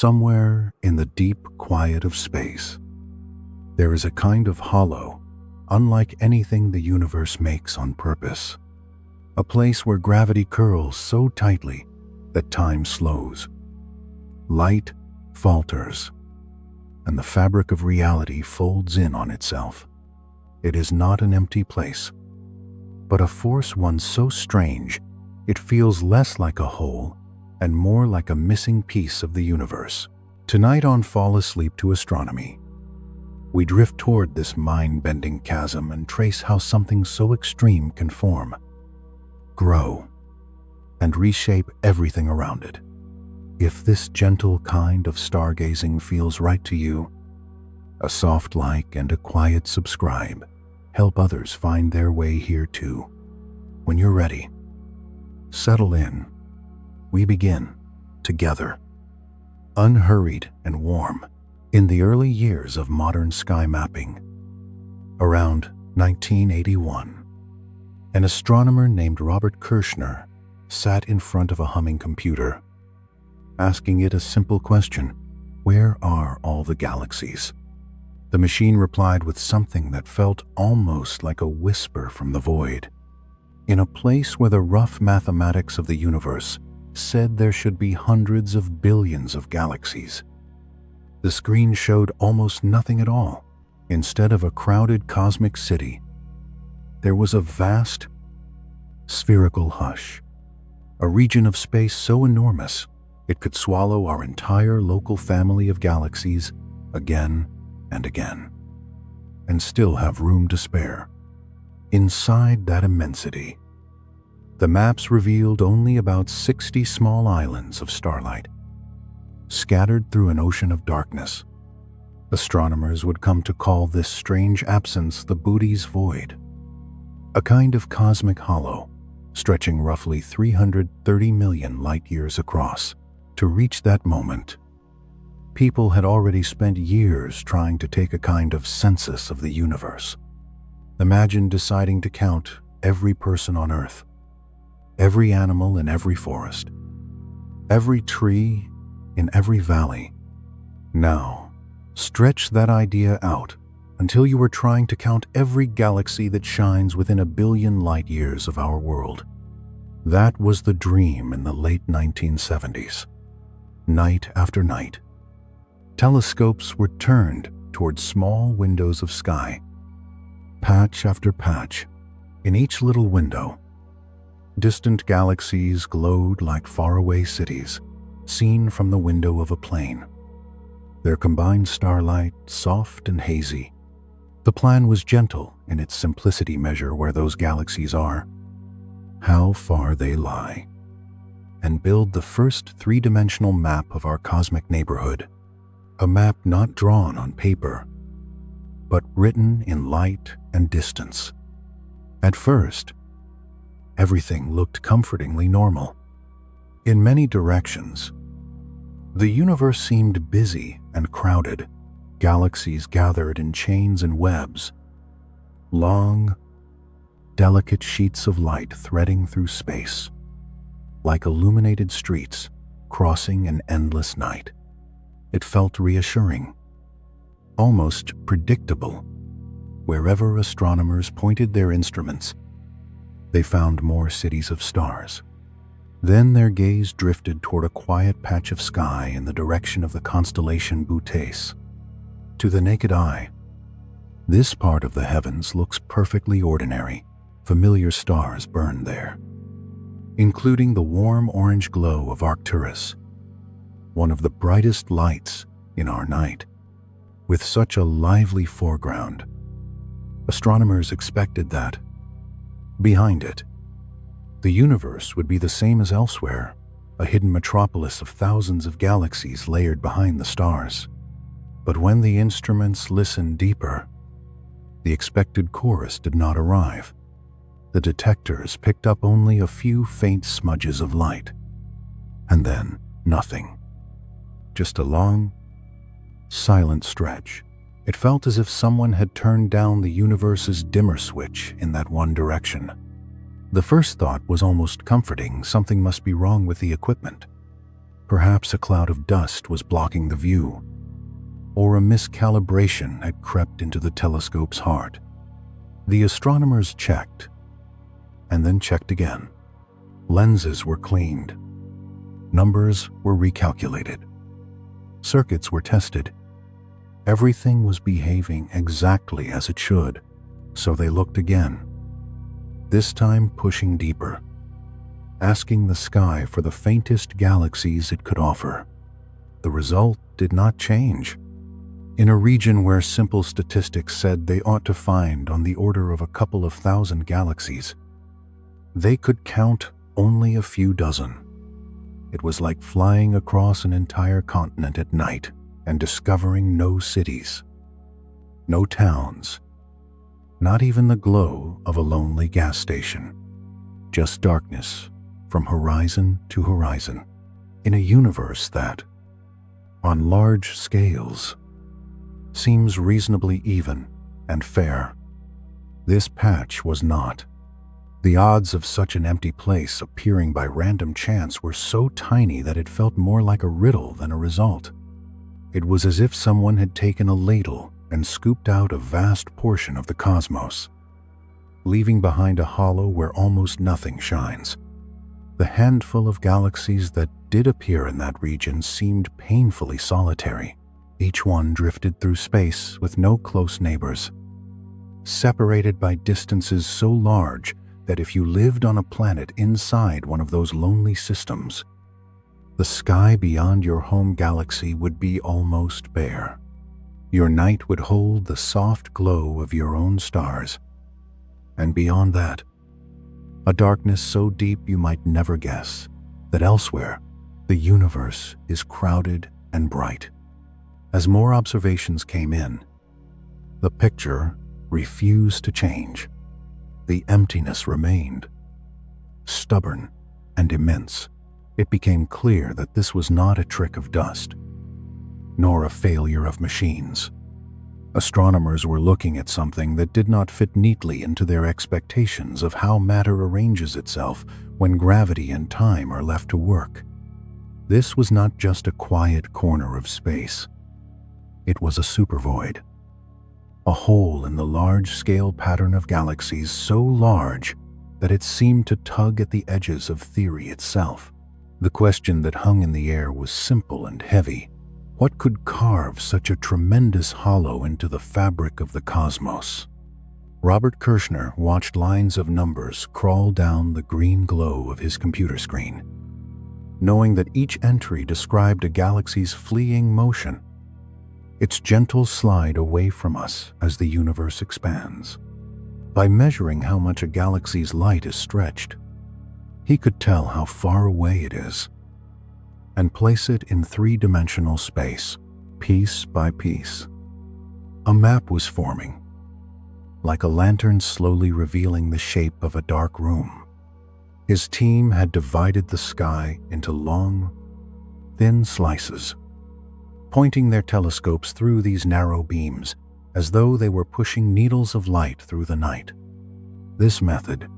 Somewhere in the deep quiet of space, there is a kind of hollow, unlike anything the universe makes on purpose. A place where gravity curls so tightly that time slows. Light falters, and the fabric of reality folds in on itself. It is not an empty place, but a force one so strange it feels less like a hole and more like a missing piece of the universe. Tonight on Fall Asleep to Astronomy, we drift toward this mind-bending chasm and trace how something so extreme can form, grow, and reshape everything around it. If this gentle kind of stargazing feels right to you, a soft like and a quiet subscribe help others find their way here too. When you're ready, settle in. We begin together, unhurried and warm, in the early years of modern sky mapping. Around 1981, an astronomer named Robert Kirshner sat in front of a humming computer, asking it a simple question: where are all the galaxies? The machine replied with something that felt almost like a whisper from the void. In a place where the rough mathematics of the universe said there should be hundreds of billions of galaxies, the screen showed almost nothing at all. Instead of a crowded cosmic city, there was a vast, spherical hush, a region of space so enormous it could swallow our entire local family of galaxies again and again, and still have room to spare. Inside that immensity, the maps revealed only about 60 small islands of starlight, scattered through an ocean of darkness. Astronomers would come to call this strange absence the Booty's Void, a kind of cosmic hollow stretching roughly 330 million light-years across. To reach that moment, people had already spent years trying to take a kind of census of the universe. Imagine deciding to count every person on Earth, every animal in every forest, every tree in every valley. Now, stretch that idea out until you were trying to count every galaxy that shines within a billion light-years of our world. That was the dream in the late 1970s. Night after night, telescopes were turned toward small windows of sky. Patch after patch, in each little window, distant galaxies glowed like faraway cities, seen from the window of a plane. Their combined starlight, soft and hazy. The plan was gentle in its simplicity: measure where those galaxies are, how far they lie, and build the first three-dimensional map of our cosmic neighborhood. A map not drawn on paper, but written in light and distance. At first, everything looked comfortingly normal. In many directions, the universe seemed busy and crowded. Galaxies gathered in chains and webs, long, delicate sheets of light threading through space, like illuminated streets crossing an endless night. It felt reassuring, almost predictable. Wherever astronomers pointed their instruments, they found more cities of stars. Then their gaze drifted toward a quiet patch of sky in the direction of the constellation Bootes. To the naked eye, this part of the heavens looks perfectly ordinary. Familiar stars burn there, including the warm orange glow of Arcturus, one of the brightest lights in our night. With such a lively foreground, astronomers expected that, behind it, the universe would be the same as elsewhere, a hidden metropolis of thousands of galaxies layered behind the stars. But when the instruments listened deeper, the expected chorus did not arrive. The detectors picked up only a few faint smudges of light, and then nothing. Just a long, silent stretch. It felt as if someone had turned down the universe's dimmer switch in that one direction. The first thought was almost comforting: something must be wrong with the equipment. Perhaps a cloud of dust was blocking the view, or a miscalibration had crept into the telescope's heart. The astronomers checked, and then checked again. Lenses were cleaned. Numbers were recalculated. Circuits were tested. Everything was behaving exactly as it should, so they looked again, this time pushing deeper, asking the sky for the faintest galaxies it could offer. The result did not change. In a region where simple statistics said they ought to find on the order of a couple of thousand galaxies, they could count only a few dozen. It was like flying across an entire continent at night and discovering no cities, no towns, not even the glow of a lonely gas station. Just darkness from horizon to horizon, in a universe that, on large scales, seems reasonably even and fair. This patch was not. The odds of such an empty place appearing by random chance were so tiny that it felt more like a riddle than a result. It was as if someone had taken a ladle and scooped out a vast portion of the cosmos, leaving behind a hollow where almost nothing shines. The handful of galaxies that did appear in that region seemed painfully solitary. Each one drifted through space with no close neighbors, separated by distances so large that if you lived on a planet inside one of those lonely systems, the sky beyond your home galaxy would be almost bare. Your night would hold the soft glow of your own stars, and beyond that, a darkness so deep you might never guess that elsewhere the universe is crowded and bright. As more observations came in, the picture refused to change. The emptiness remained, stubborn and immense. It became clear that this was not a trick of dust, nor a failure of machines. Astronomers were looking at something that did not fit neatly into their expectations of how matter arranges itself when gravity and time are left to work. This was not just a quiet corner of space. It was a supervoid, a hole in the large-scale pattern of galaxies so large that it seemed to tug at the edges of theory itself. The question that hung in the air was simple and heavy. What could carve such a tremendous hollow into the fabric of the cosmos? Robert Kirshner watched lines of numbers crawl down the green glow of his computer screen, knowing that each entry described a galaxy's fleeing motion, its gentle slide away from us as the universe expands. By measuring how much a galaxy's light is stretched, he could tell how far away it is, and place it in three-dimensional space, piece by piece. A map was forming, like a lantern slowly revealing the shape of a dark room. His team had divided the sky into long, thin slices, pointing their telescopes through these narrow beams as though they were pushing needles of light through the night. This method,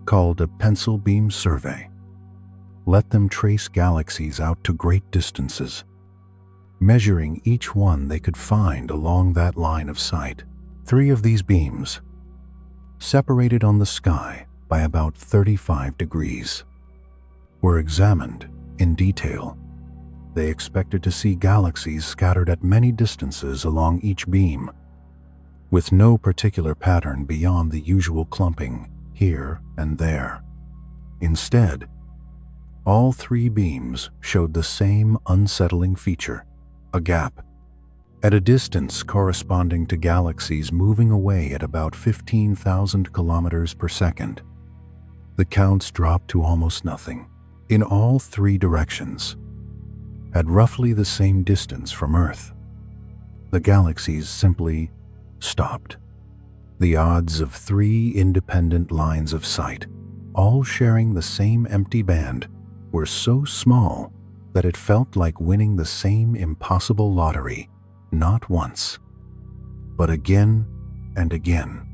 called a pencil beam survey, let them trace galaxies out to great distances, measuring each one they could find along that line of sight. 3 of these beams, separated on the sky by about 35 degrees, were examined in detail. They expected to see galaxies scattered at many distances along each beam, with no particular pattern beyond the usual clumping here and there. Instead, all 3 beams showed the same unsettling feature, a gap, at a distance corresponding to galaxies moving away at about 15,000 kilometers per second. The counts dropped to almost nothing, in all 3 directions, at roughly the same distance from Earth. The galaxies simply stopped. The odds of 3 independent lines of sight, all sharing the same empty band, were so small that it felt like winning the same impossible lottery, not once, but again and again.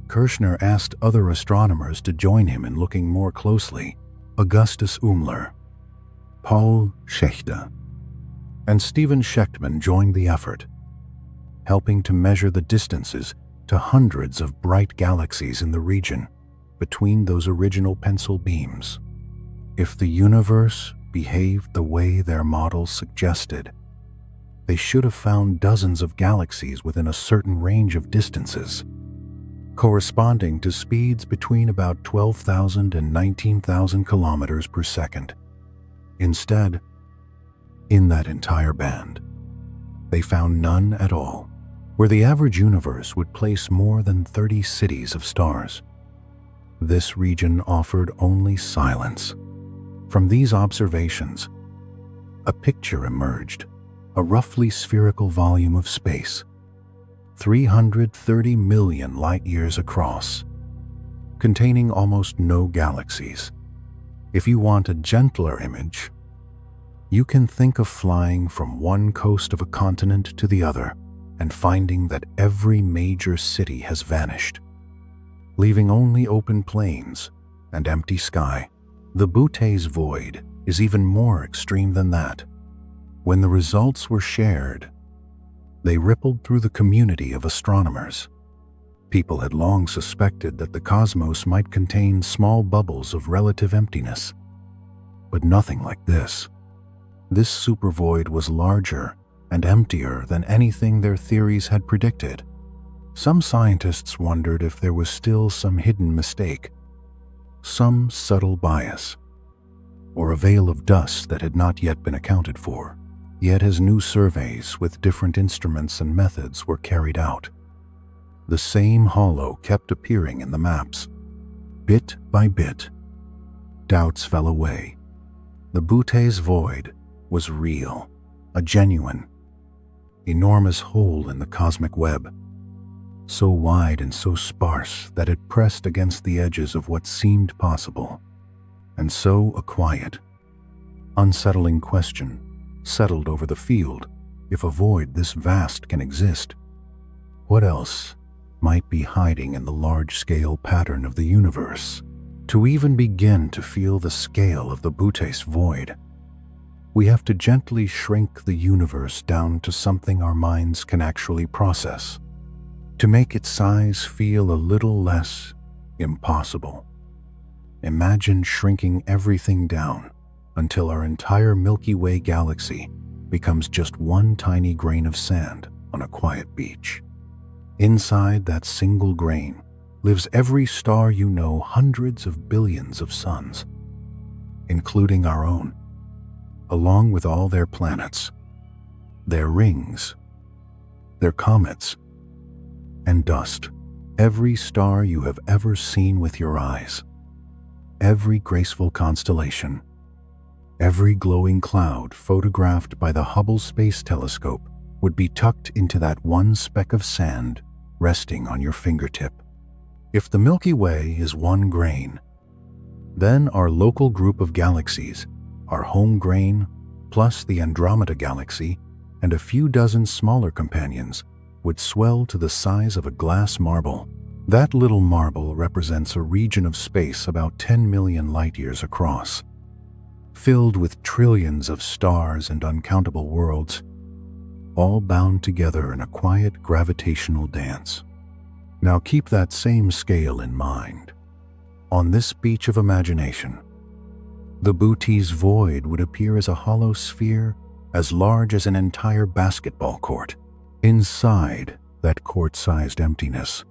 Kirshner asked other astronomers to join him in looking more closely. Augustus Umler, Paul Schechter and Stephen Schechtman joined the effort, helping to measure the distances to hundreds of bright galaxies in the region between those original pencil beams. If the universe behaved the way their models suggested, they should have found dozens of galaxies within a certain range of distances, corresponding to speeds between about 12,000 and 19,000 kilometers per second. Instead, in that entire band, they found none at all, where the average universe would place more than 30 cities of stars. This region offered only silence. From these observations, a picture emerged, a roughly spherical volume of space, 330 million light-years across, containing almost no galaxies. If you want a gentler image, you can think of flying from one coast of a continent to the other and finding that every major city has vanished, leaving only open plains and empty sky. The Bouteille's void is even more extreme than that. When the results were shared, they rippled through the community of astronomers. People had long suspected that the cosmos might contain small bubbles of relative emptiness, but nothing like this. This supervoid was larger and emptier than anything their theories had predicted. Some scientists wondered if there was still some hidden mistake, some subtle bias, or a veil of dust that had not yet been accounted for. Yet as new surveys with different instruments and methods were carried out, the same hollow kept appearing in the maps. Bit by bit, doubts fell away. The Bouteille's void was real, a genuine, enormous hole in the cosmic web, so wide and so sparse that it pressed against the edges of what seemed possible. And so a quiet, unsettling question settled over the field. If a void this vast can exist, what else might be hiding in the large-scale pattern of the universe? To even begin to feel the scale of the Bouteille's void, we have to gently shrink the universe down to something our minds can actually process, to make its size feel a little less impossible. Imagine shrinking everything down until our entire Milky Way galaxy becomes just one tiny grain of sand on a quiet beach. Inside that single grain lives every star you know, hundreds of billions of suns, including our own, along with all their planets, their rings, their comets, and dust. Every star you have ever seen with your eyes, every graceful constellation, every glowing cloud photographed by the Hubble Space Telescope would be tucked into that one speck of sand resting on your fingertip. If the Milky Way is one grain, then our local group of galaxies, our home grain, plus the Andromeda Galaxy and a few dozen smaller companions, would swell to the size of a glass marble. That little marble represents a region of space about 10 million light-years across, filled with trillions of stars and uncountable worlds, all bound together in a quiet gravitational dance. Now keep that same scale in mind. On this beach of imagination, the Bouteille's void would appear as a hollow sphere as large as an entire basketball court. Inside that court-sized emptiness,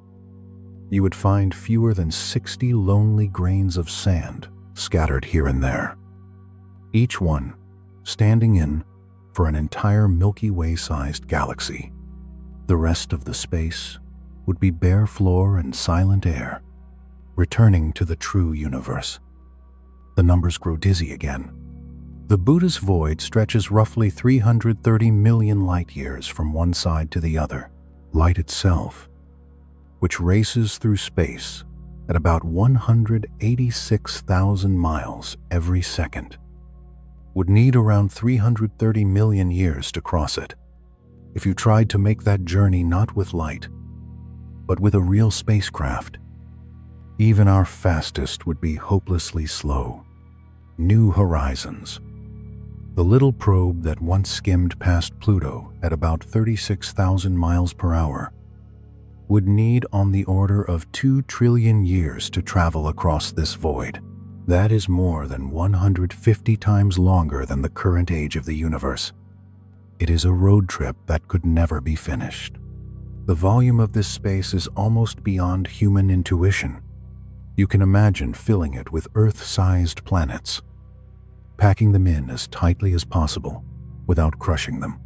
you would find fewer than 60 lonely grains of sand scattered here and there, each one standing in for an entire Milky Way-sized galaxy. The rest of the space would be bare floor and silent air, returning to the true universe. The numbers grow dizzy again. The Bouteille's void stretches roughly 330 million light-years from one side to the other. Light itself, which races through space at about 186,000 miles every second, would need around 330 million years to cross it. If you tried to make that journey not with light, but with a real spacecraft, even our fastest would be hopelessly slow. New horizons, The little probe that once skimmed past Pluto at about 36,000 miles per hour would need on the order of 2 trillion years to travel across this void. That is more than 150 times longer than the current age of the universe. It is a road trip that could never be finished. The volume of this space is almost beyond human intuition. You can imagine filling it with Earth-sized planets, packing them in as tightly as possible without crushing them.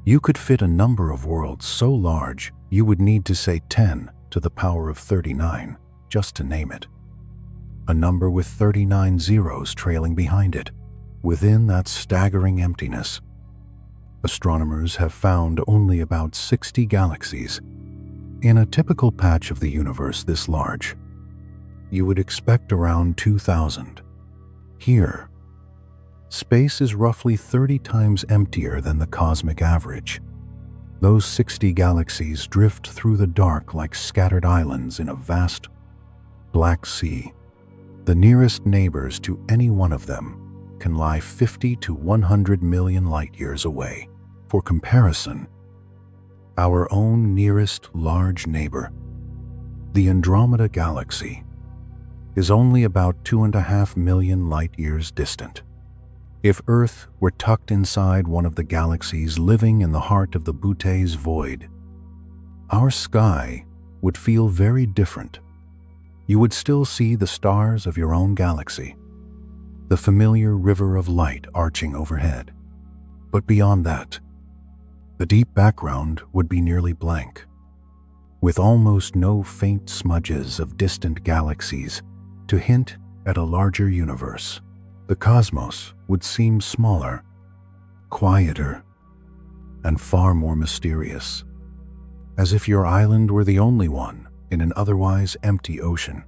You could fit a number of worlds so large you would need to say 10 to the power of 39 just to name it. A number with 39 zeros trailing behind it. Within that staggering emptiness, astronomers have found only about 60 galaxies. In a typical patch of the universe this large, you would expect around 2,000. Here, space is roughly 30 times emptier than the cosmic average. Those 60 galaxies drift through the dark like scattered islands in a vast black sea. The nearest neighbors to any one of them can lie 50 to 100 million light-years away. For comparison, our own nearest large neighbor, the Andromeda Galaxy, is only about 2.5 million light-years distant. If Earth were tucked inside one of the galaxies living in the heart of the Butte's void, our sky would feel very different. You would still see the stars of your own galaxy, the familiar river of light arching overhead. But beyond that, the deep background would be nearly blank, with almost no faint smudges of distant galaxies to hint at a larger universe. The cosmos would seem smaller, quieter, and far more mysterious, as if your island were the only one in an otherwise empty ocean.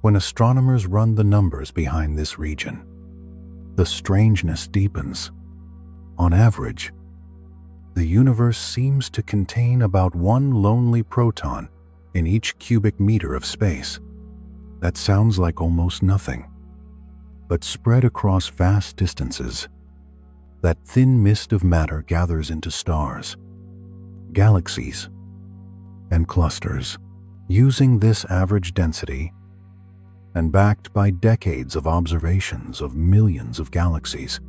When astronomers run the numbers behind this region, the strangeness deepens. On average, the universe seems to contain about 1 lonely proton in each cubic meter of space. That sounds like almost nothing, but spread across vast distances, that thin mist of matter gathers into stars, galaxies, and clusters. Using this average density, and backed by decades of observations of millions of galaxies,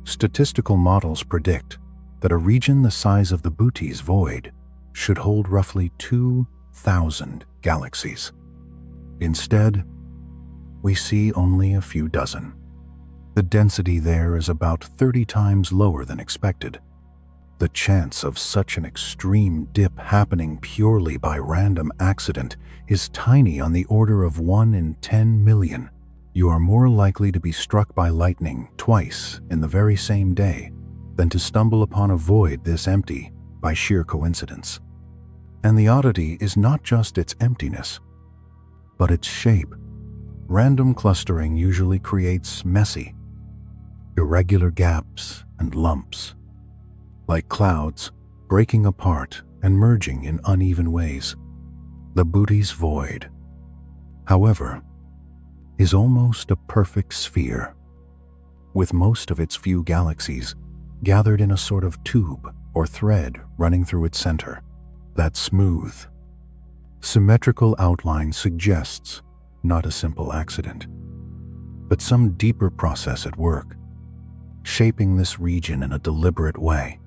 statistical models predict that a region the size of the Butte's void should hold roughly 2,000 galaxies. Instead, we see only a few dozen. The density there is about 30 times lower than expected. The chance of such an extreme dip happening purely by random accident is tiny, on the order of 1 in 10 million. You are more likely to be struck by lightning twice in the very same day than to stumble upon a void this empty by sheer coincidence. And the oddity is not just its emptiness, but its shape. Random clustering usually creates messy, irregular gaps and lumps, like clouds breaking apart and merging in uneven ways. The Butte's void, however, is almost a perfect sphere, with most of its few galaxies gathered in a sort of tube or thread running through its center. That smooth, symmetrical outline suggests not a simple accident, but some deeper process at work, shaping this region in a deliberate way.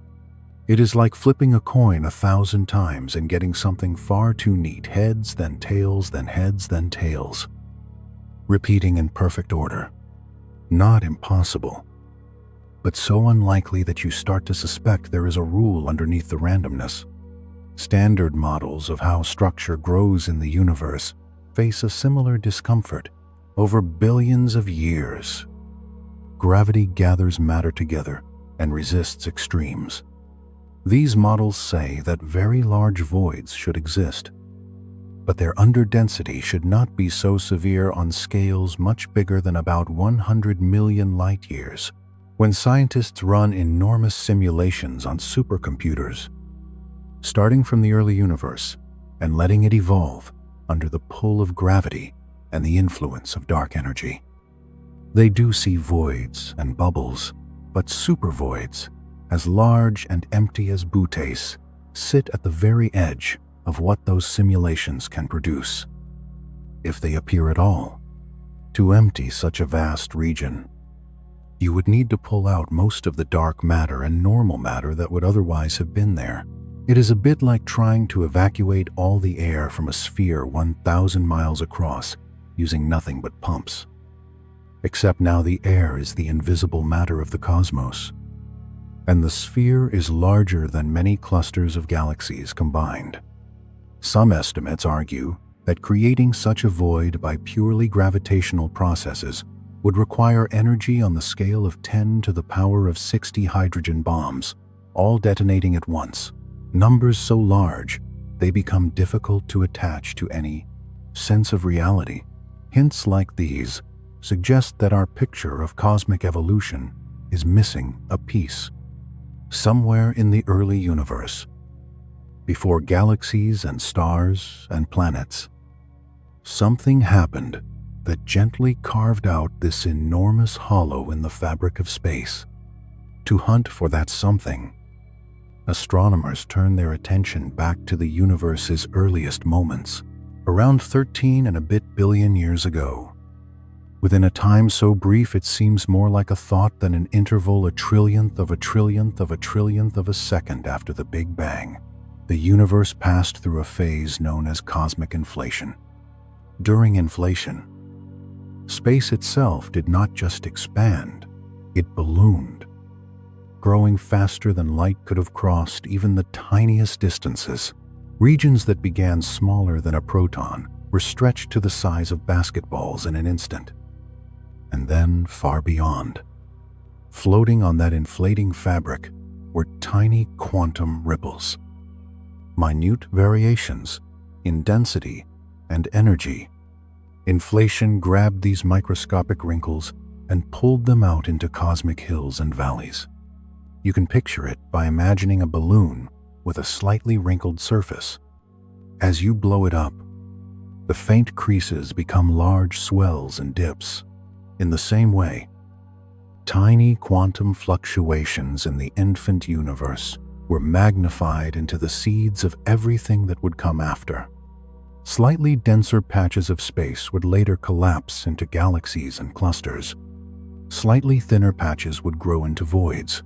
It is like flipping a coin 1,000 times and getting something far too neat, heads, then tails, then heads, then tails, repeating in perfect order. Not impossible, but so unlikely that you start to suspect there is a rule underneath the randomness. Standard models of how structure grows in the universe face a similar discomfort. Over billions of years, gravity gathers matter together and resists extremes. These models say that very large voids should exist, but their underdensity should not be so severe on scales much bigger than about 100 million light-years. When scientists run enormous simulations on supercomputers, starting from the early universe and letting it evolve under the pull of gravity and the influence of dark energy, they do see voids and bubbles, but supervoids, as large and empty as bouteilles, sit at the very edge of what those simulations can produce, if they appear at all. To empty such a vast region, you would need to pull out most of the dark matter and normal matter that would otherwise have been there. It is a bit like trying to evacuate all the air from a sphere 1,000 miles across using nothing but pumps. Except now the air is the invisible matter of the cosmos, and the sphere is larger than many clusters of galaxies combined. Some estimates argue that creating such a void by purely gravitational processes would require energy on the scale of 10 to the power of 60 hydrogen bombs, all detonating at once. Numbers so large, they become difficult to attach to any sense of reality. Hints like these suggest that our picture of cosmic evolution is missing a piece. Somewhere in the early universe, before galaxies and stars and planets, something happened that gently carved out this enormous hollow in the fabric of space. To hunt for that something, astronomers turn their attention back to the universe's earliest moments, around 13 and a bit billion years ago. Within a time so brief it seems more like a thought than an interval a trillionth of a trillionth of a trillionth of a second after the Big Bang. The universe passed through a phase known as cosmic inflation. During inflation, space itself did not just expand, it ballooned, growing faster than light could have crossed even the tiniest distances. Regions that began smaller than a proton were stretched to the size of basketballs in an instant, and then far beyond. Floating on that inflating fabric were tiny quantum ripples, minute variations in density and energy. Inflation grabbed these microscopic wrinkles and pulled them out into cosmic hills and valleys. You can picture it by imagining a balloon with a slightly wrinkled surface. As you blow it up, the faint creases become large swells and dips. In the same way, tiny quantum fluctuations in the infant universe were magnified into the seeds of everything that would come after. Slightly denser patches of space would later collapse into galaxies and clusters. Slightly thinner patches would grow into voids.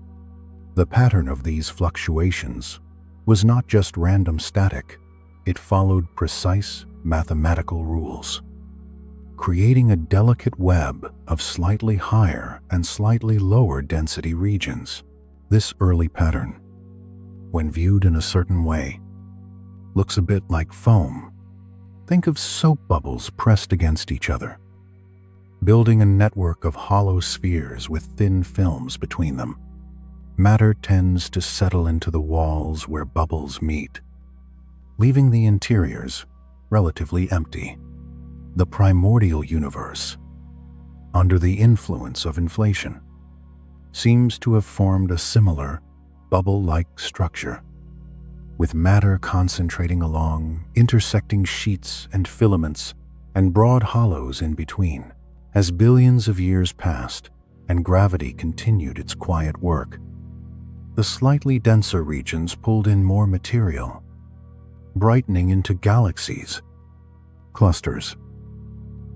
The pattern of these fluctuations was not just random static, it followed precise mathematical rules, creating a delicate web of slightly higher and slightly lower density regions. This early pattern, when viewed in a certain way, looks a bit like foam. Think of soap bubbles pressed against each other, building a network of hollow spheres with thin films between them. Matter tends to settle into the walls where bubbles meet, leaving the interiors relatively empty. The primordial universe, under the influence of inflation, seems to have formed a similar bubble-like structure, with matter concentrating along intersecting sheets and filaments and broad hollows in between. As billions of years passed and gravity continued its quiet work, the slightly denser regions pulled in more material, brightening into galaxies, clusters,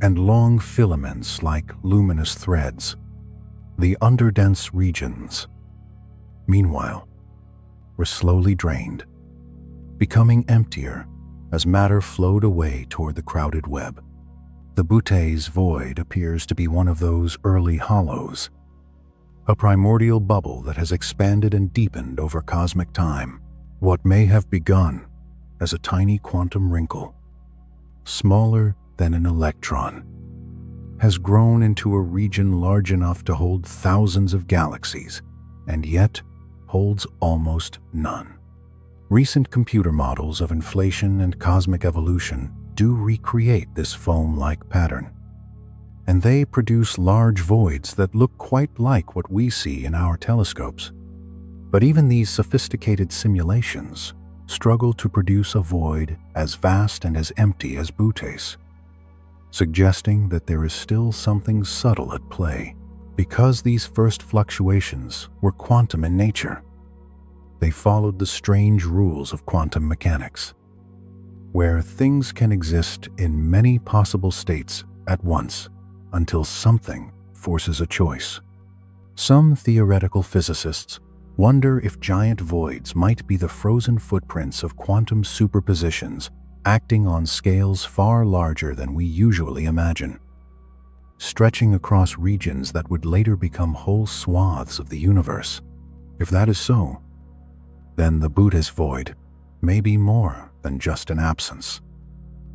and long filaments like luminous threads. The underdense regions, meanwhile, were slowly drained, becoming emptier as matter flowed away toward the crowded web. The Bouteille's void appears to be one of those early hollows, a primordial bubble that has expanded and deepened over cosmic time. What may have begun as a tiny quantum wrinkle, smaller than an electron, has grown into a region large enough to hold thousands of galaxies, and yet holds almost none. Recent computer models of inflation and cosmic evolution do recreate this foam-like pattern, and they produce large voids that look quite like what we see in our telescopes. But even these sophisticated simulations struggle to produce a void as vast and as empty as Bouteille's, suggesting that there is still something subtle at play. because these first fluctuations were quantum in nature. They followed the strange rules of quantum mechanics, where things can exist in many possible states at once until something forces a choice. Some theoretical physicists wonder if giant voids might be the frozen footprints of quantum superpositions acting on scales far larger than we usually imagine, stretching across regions that would later become whole swaths of the universe. If that is so, then the Buddha's void may be more than just an absence.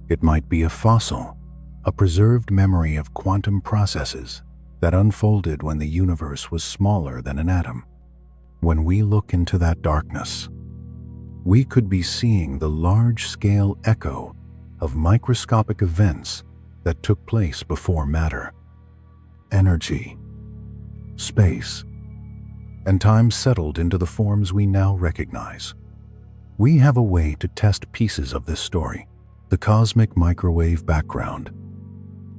It might be a fossil, a preserved memory of quantum processes that unfolded when the universe was smaller than an atom. When we look into that darkness, we could be seeing the large-scale echo of microscopic events that took place before matter, energy, space, and time settled into the forms we now recognize. We have a way to test pieces of this story: the cosmic microwave background,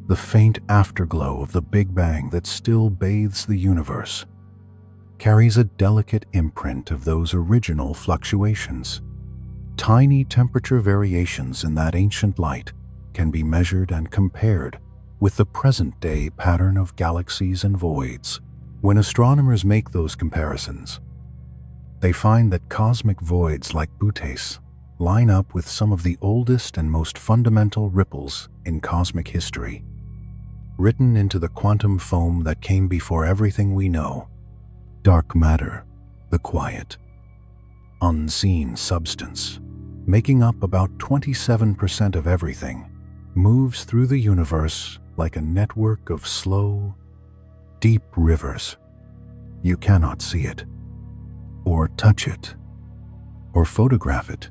the faint afterglow of the Big Bang that still bathes the universe, carries a delicate imprint of those original fluctuations. Tiny temperature variations in that ancient light can be measured and compared with the present-day pattern of galaxies and voids. When astronomers make those comparisons, they find that cosmic voids like Buttes line up with some of the oldest and most fundamental ripples in cosmic history, written into the quantum foam that came before everything we know. Dark matter, the quiet, unseen substance, making up about 27% of everything, moves through the universe like a network of slow, deep rivers. You cannot see it, or touch it, or photograph it.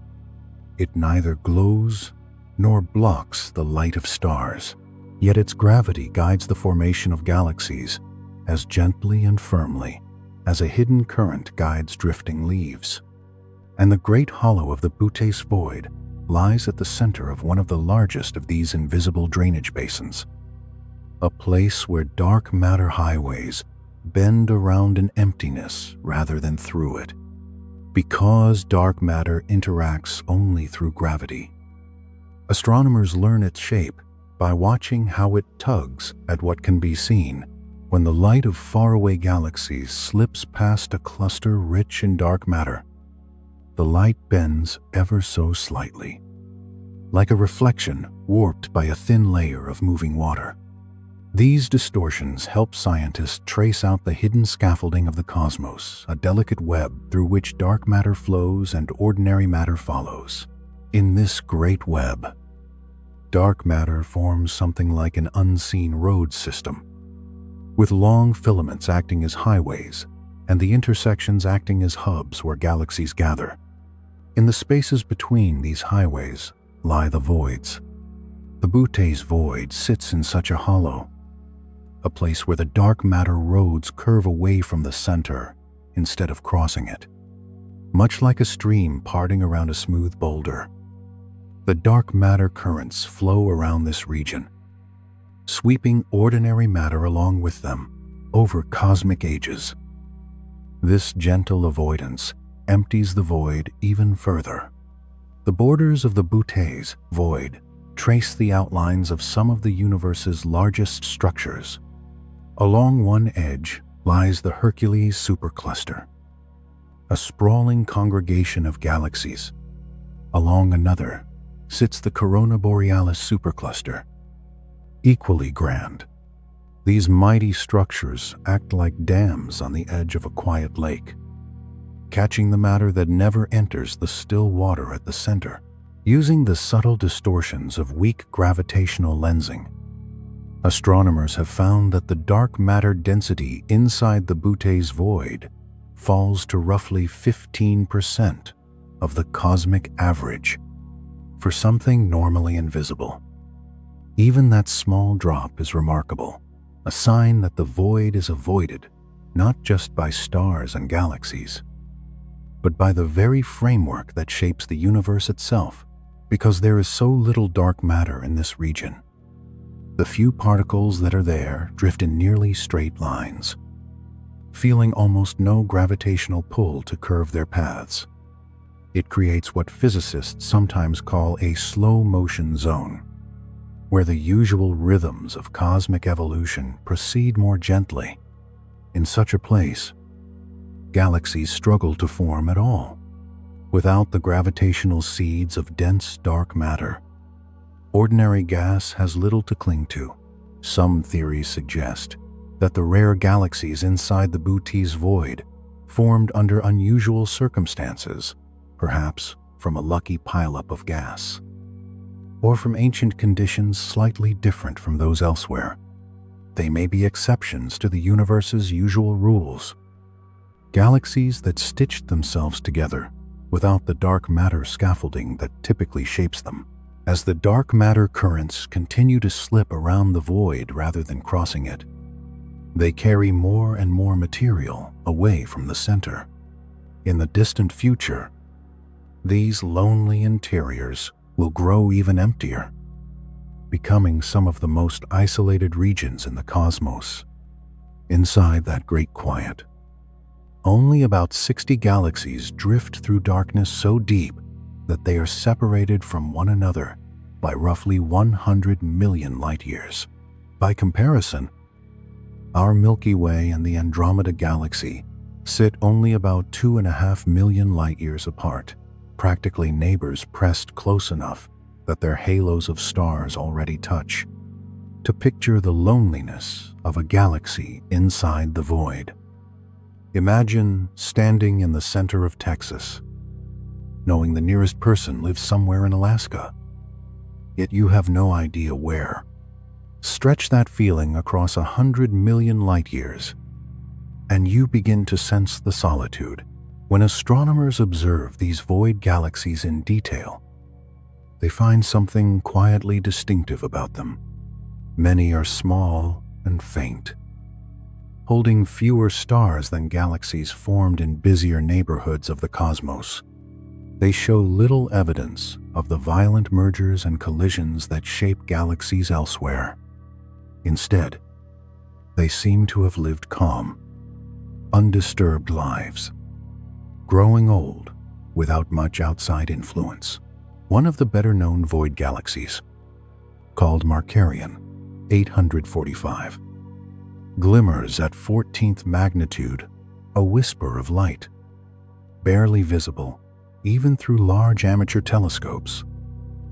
It neither glows nor blocks the light of stars, yet its gravity guides the formation of galaxies as gently and firmly as a hidden current guides drifting leaves. And the great hollow of the Buttes void lies at the center of one of the largest of these invisible drainage basins, a place where dark matter highways bend around an emptiness rather than through it. Because dark matter interacts only through gravity, astronomers learn its shape by watching how it tugs at what can be seen. When the light of faraway galaxies slips past a cluster rich in dark matter, the light bends ever so slightly, like a reflection warped by a thin layer of moving water. These distortions help scientists trace out the hidden scaffolding of the cosmos, a delicate web through which dark matter flows and ordinary matter follows. In this great web, dark matter forms something like an unseen road system, with long filaments acting as highways and the intersections acting as hubs where galaxies gather. In the spaces between these highways lie the voids. The Buttes void sits in such a hollow, a place where the dark matter roads curve away from the center instead of crossing it, much like a stream parting around a smooth boulder. The dark matter currents flow around this region, sweeping ordinary matter along with them over cosmic ages. This gentle avoidance empties the void even further. The borders of the Buttes void trace the outlines of some of the universe's largest structures. Along one edge lies the Hercules supercluster, a sprawling congregation of galaxies. Along another sits the Corona Borealis supercluster, equally grand. These mighty structures act like dams on the edge of a quiet lake, catching the matter that never enters the still water at the center. Using the subtle distortions of weak gravitational lensing, astronomers have found that the dark matter density inside the Buttes void falls to roughly 15% of the cosmic average for something normally invisible. Even that small drop is remarkable, a sign that the void is avoided not just by stars and galaxies, but by the very framework that shapes the universe itself. Because there is so little dark matter in this region, The few particles that are there drift in nearly straight lines, feeling almost no gravitational pull to curve their paths. It creates what physicists sometimes call a slow-motion zone, where the usual rhythms of cosmic evolution proceed more gently. In such a place, galaxies struggle to form at all, without the gravitational seeds of dense dark matter. Ordinary gas has little to cling to. Some theories suggest that the rare galaxies inside the Bootes void formed under unusual circumstances, perhaps from a lucky pileup of gas, or from ancient conditions slightly different from those elsewhere. They may be exceptions to the universe's usual rules. Galaxies that stitched themselves together without the dark matter scaffolding that typically shapes them. As the dark matter currents continue to slip around the void rather than crossing it, they carry more and more material away from the center. In the distant future, these lonely interiors will grow even emptier, becoming some of the most isolated regions in the cosmos. Inside that great quiet, only about 60 galaxies drift through darkness so deep that they are separated from one another by roughly 100 million light-years. By comparison, our Milky Way and the Andromeda Galaxy sit only about 2.5 million light-years apart, practically neighbors pressed close enough that their halos of stars already touch. To picture the loneliness of a galaxy inside the void, imagine standing in the center of Texas, knowing the nearest person lives somewhere in Alaska, yet you have no idea where. Stretch that feeling across 100 million light-years, and you begin to sense the solitude. When astronomers observe these void galaxies in detail, they find something quietly distinctive about them. Many are small and faint, holding fewer stars than galaxies formed in busier neighborhoods of the cosmos. They show little evidence of the violent mergers and collisions that shape galaxies elsewhere. Instead, they seem to have lived calm, undisturbed lives, growing old without much outside influence. One of the better-known void galaxies, called Markarian 845, glimmers at 14th magnitude, a whisper of light, barely visible even through large amateur telescopes.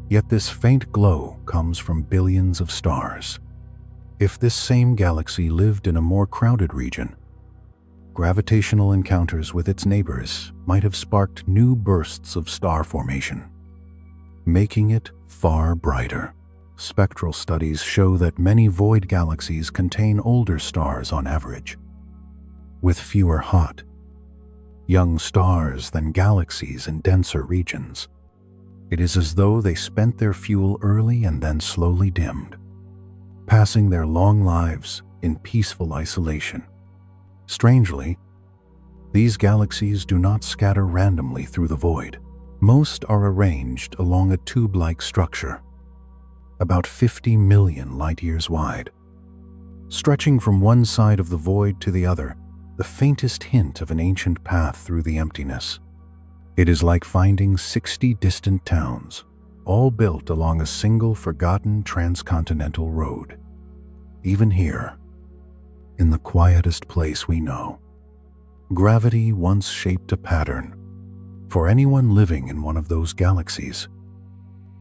Yet this faint glow comes from billions of stars. If this same galaxy lived in a more crowded region, gravitational encounters with its neighbors might have sparked new bursts of star formation, making it far brighter. Spectral studies show that many void galaxies contain older stars on average, with fewer hot, young stars than galaxies in denser regions. It is as though they spent their fuel early and then slowly dimmed, passing their long lives in peaceful isolation. Strangely, these galaxies do not scatter randomly through the void. Most are arranged along a tube-like structure, about 50 million light-years wide, stretching from one side of the void to the other, the faintest hint of an ancient path through the emptiness. It is like finding 60 distant towns, all built along a single forgotten transcontinental road. Even here, in the quietest place we know, gravity once shaped a pattern. For anyone living in one of those galaxies,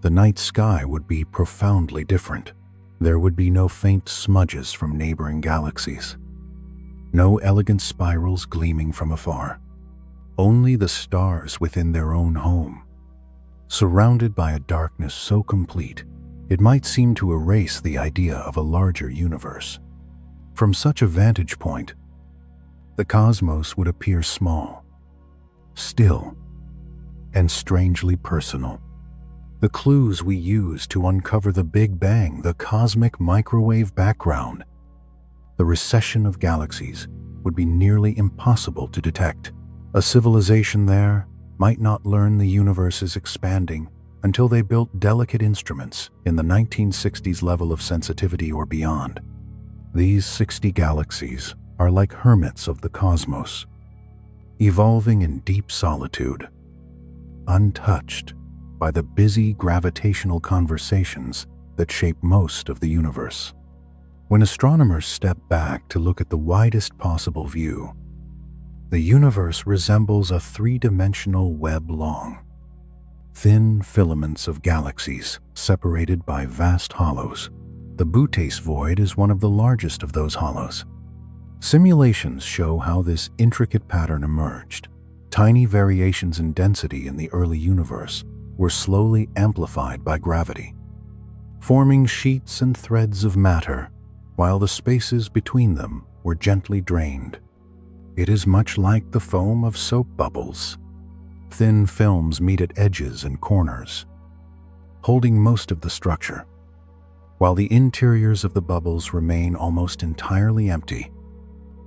the night sky would be profoundly different. There would be no faint smudges from neighboring galaxies, no elegant spirals gleaming from afar, only the stars within their own home, surrounded by a darkness so complete it might seem to erase the idea of a larger universe. From such a vantage point, the cosmos would appear small, still, and strangely personal. The clues we use to uncover the Big Bang, the cosmic microwave background, the recession of galaxies, would be nearly impossible to detect. A civilization there might not learn the universe is expanding, until they built delicate instruments in the 1960s level of sensitivity or beyond. These 60 galaxies are like hermits of the cosmos, evolving in deep solitude, untouched by the busy gravitational conversations that shape most of the universe. When astronomers step back to look at the widest possible view, the universe resembles a three-dimensional web long, thin filaments of galaxies separated by vast hollows. The Boutte's void is one of the largest of those hollows. Simulations show how this intricate pattern emerged. Tiny variations in density in the early universe were slowly amplified by gravity, forming sheets and threads of matter, while the spaces between them were gently drained. It is much like the foam of soap bubbles. Thin films meet at edges and corners, holding most of the structure, while the interiors of the bubbles remain almost entirely empty.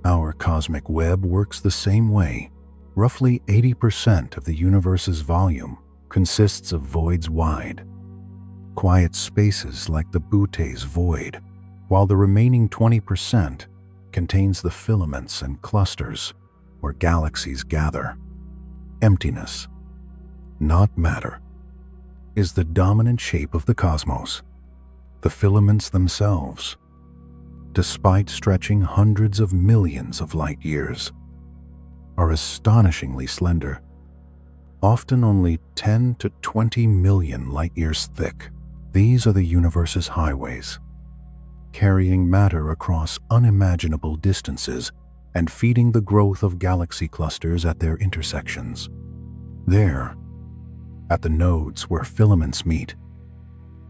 Our cosmic web works the same way. Roughly 80% of the universe's volume consists of voids wide, quiet spaces like the Boutte's void, while the remaining 20% contains the filaments and clusters where galaxies gather. Emptiness, not matter, is the dominant shape of the cosmos. The filaments themselves, despite stretching hundreds of millions of light years, are astonishingly slender, often only 10 to 20 million light years thick. These are the universe's highways, carrying matter across unimaginable distances and feeding the growth of galaxy clusters at their intersections. There, at the nodes where filaments meet,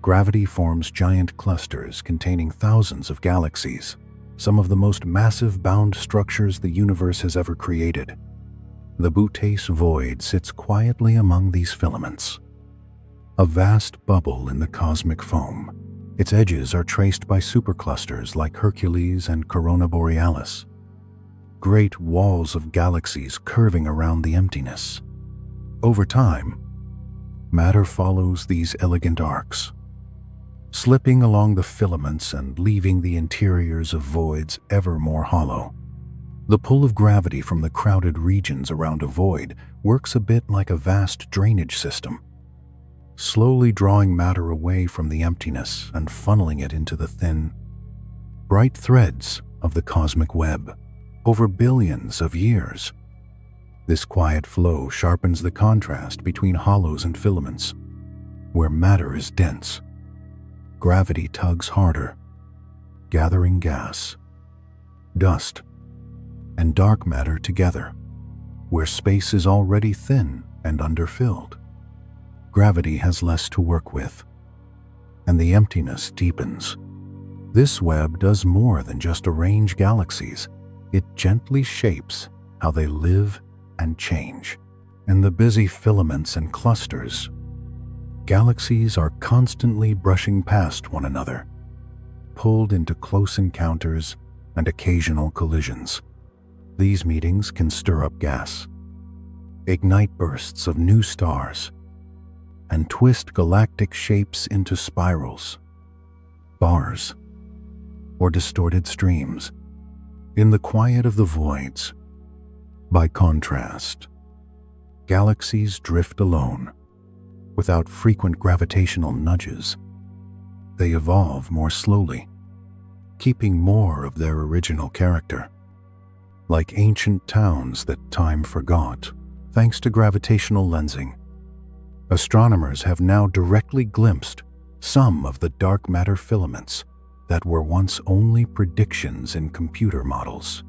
gravity forms giant clusters containing thousands of galaxies, some of the most massive bound structures the universe has ever created. The Boutte's void sits quietly among these filaments, a vast bubble in the cosmic foam. Its edges are traced by superclusters like Hercules and Corona Borealis, great walls of galaxies curving around the emptiness. Over time, matter follows these elegant arcs, slipping along the filaments and leaving the interiors of voids ever more hollow. The pull of gravity from the crowded regions around a void works a bit like a vast drainage system, slowly drawing matter away from the emptiness and funneling it into the thin, bright threads of the cosmic web. Over billions of years, this quiet flow sharpens the contrast between hollows and filaments. Where matter is dense, gravity tugs harder, gathering gas, dust, and dark matter together. Where space is already thin and underfilled, gravity has less to work with, and the emptiness deepens. This web does more than just arrange galaxies. It gently shapes how they live and change. In the busy filaments and clusters, galaxies are constantly brushing past one another, pulled into close encounters and occasional collisions. These meetings can stir up gas, ignite bursts of new stars, and twist galactic shapes into spirals, bars, or distorted streams. In the quiet of the voids, by contrast, galaxies drift alone, without frequent gravitational nudges. They evolve more slowly, keeping more of their original character. Like ancient towns that time forgot, thanks to gravitational lensing, astronomers have now directly glimpsed some of the dark matter filaments that were once only predictions in computer models.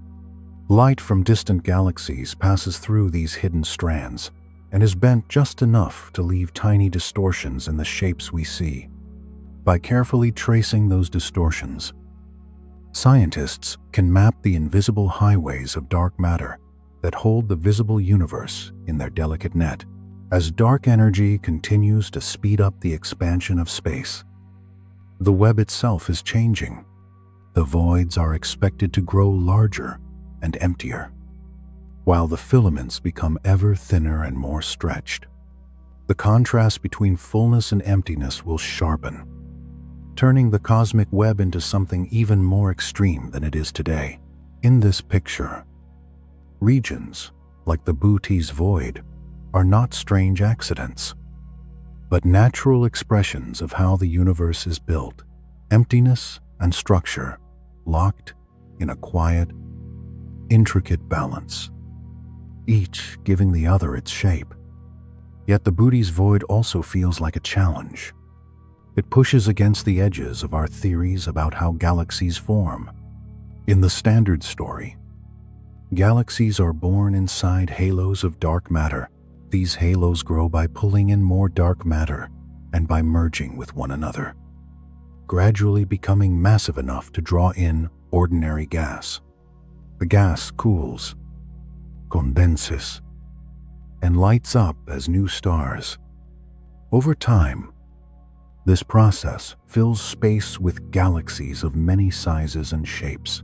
Light from distant galaxies passes through these hidden strands and is bent just enough to leave tiny distortions in the shapes we see. By carefully tracing those distortions, scientists can map the invisible highways of dark matter that hold the visible universe in their delicate net. As dark energy continues to speed up the expansion of space, the web itself is changing. The voids are expected to grow larger and emptier, while the filaments become ever thinner and more stretched. The contrast between fullness and emptiness will sharpen, turning the cosmic web into something even more extreme than it is today. In this picture, regions like the Bootes void are not strange accidents, but natural expressions of how the universe is built, emptiness and structure locked in a quiet, intricate balance, each giving the other its shape. Yet the Bootes void also feels like a challenge. It pushes against the edges of our theories about how galaxies form. In the standard story, galaxies are born inside halos of dark matter. These halos grow by pulling in more dark matter and by merging with one another, gradually becoming massive enough to draw in ordinary gas. The gas cools, condenses, and lights up as new stars. Over time, this process fills space with galaxies of many sizes and shapes,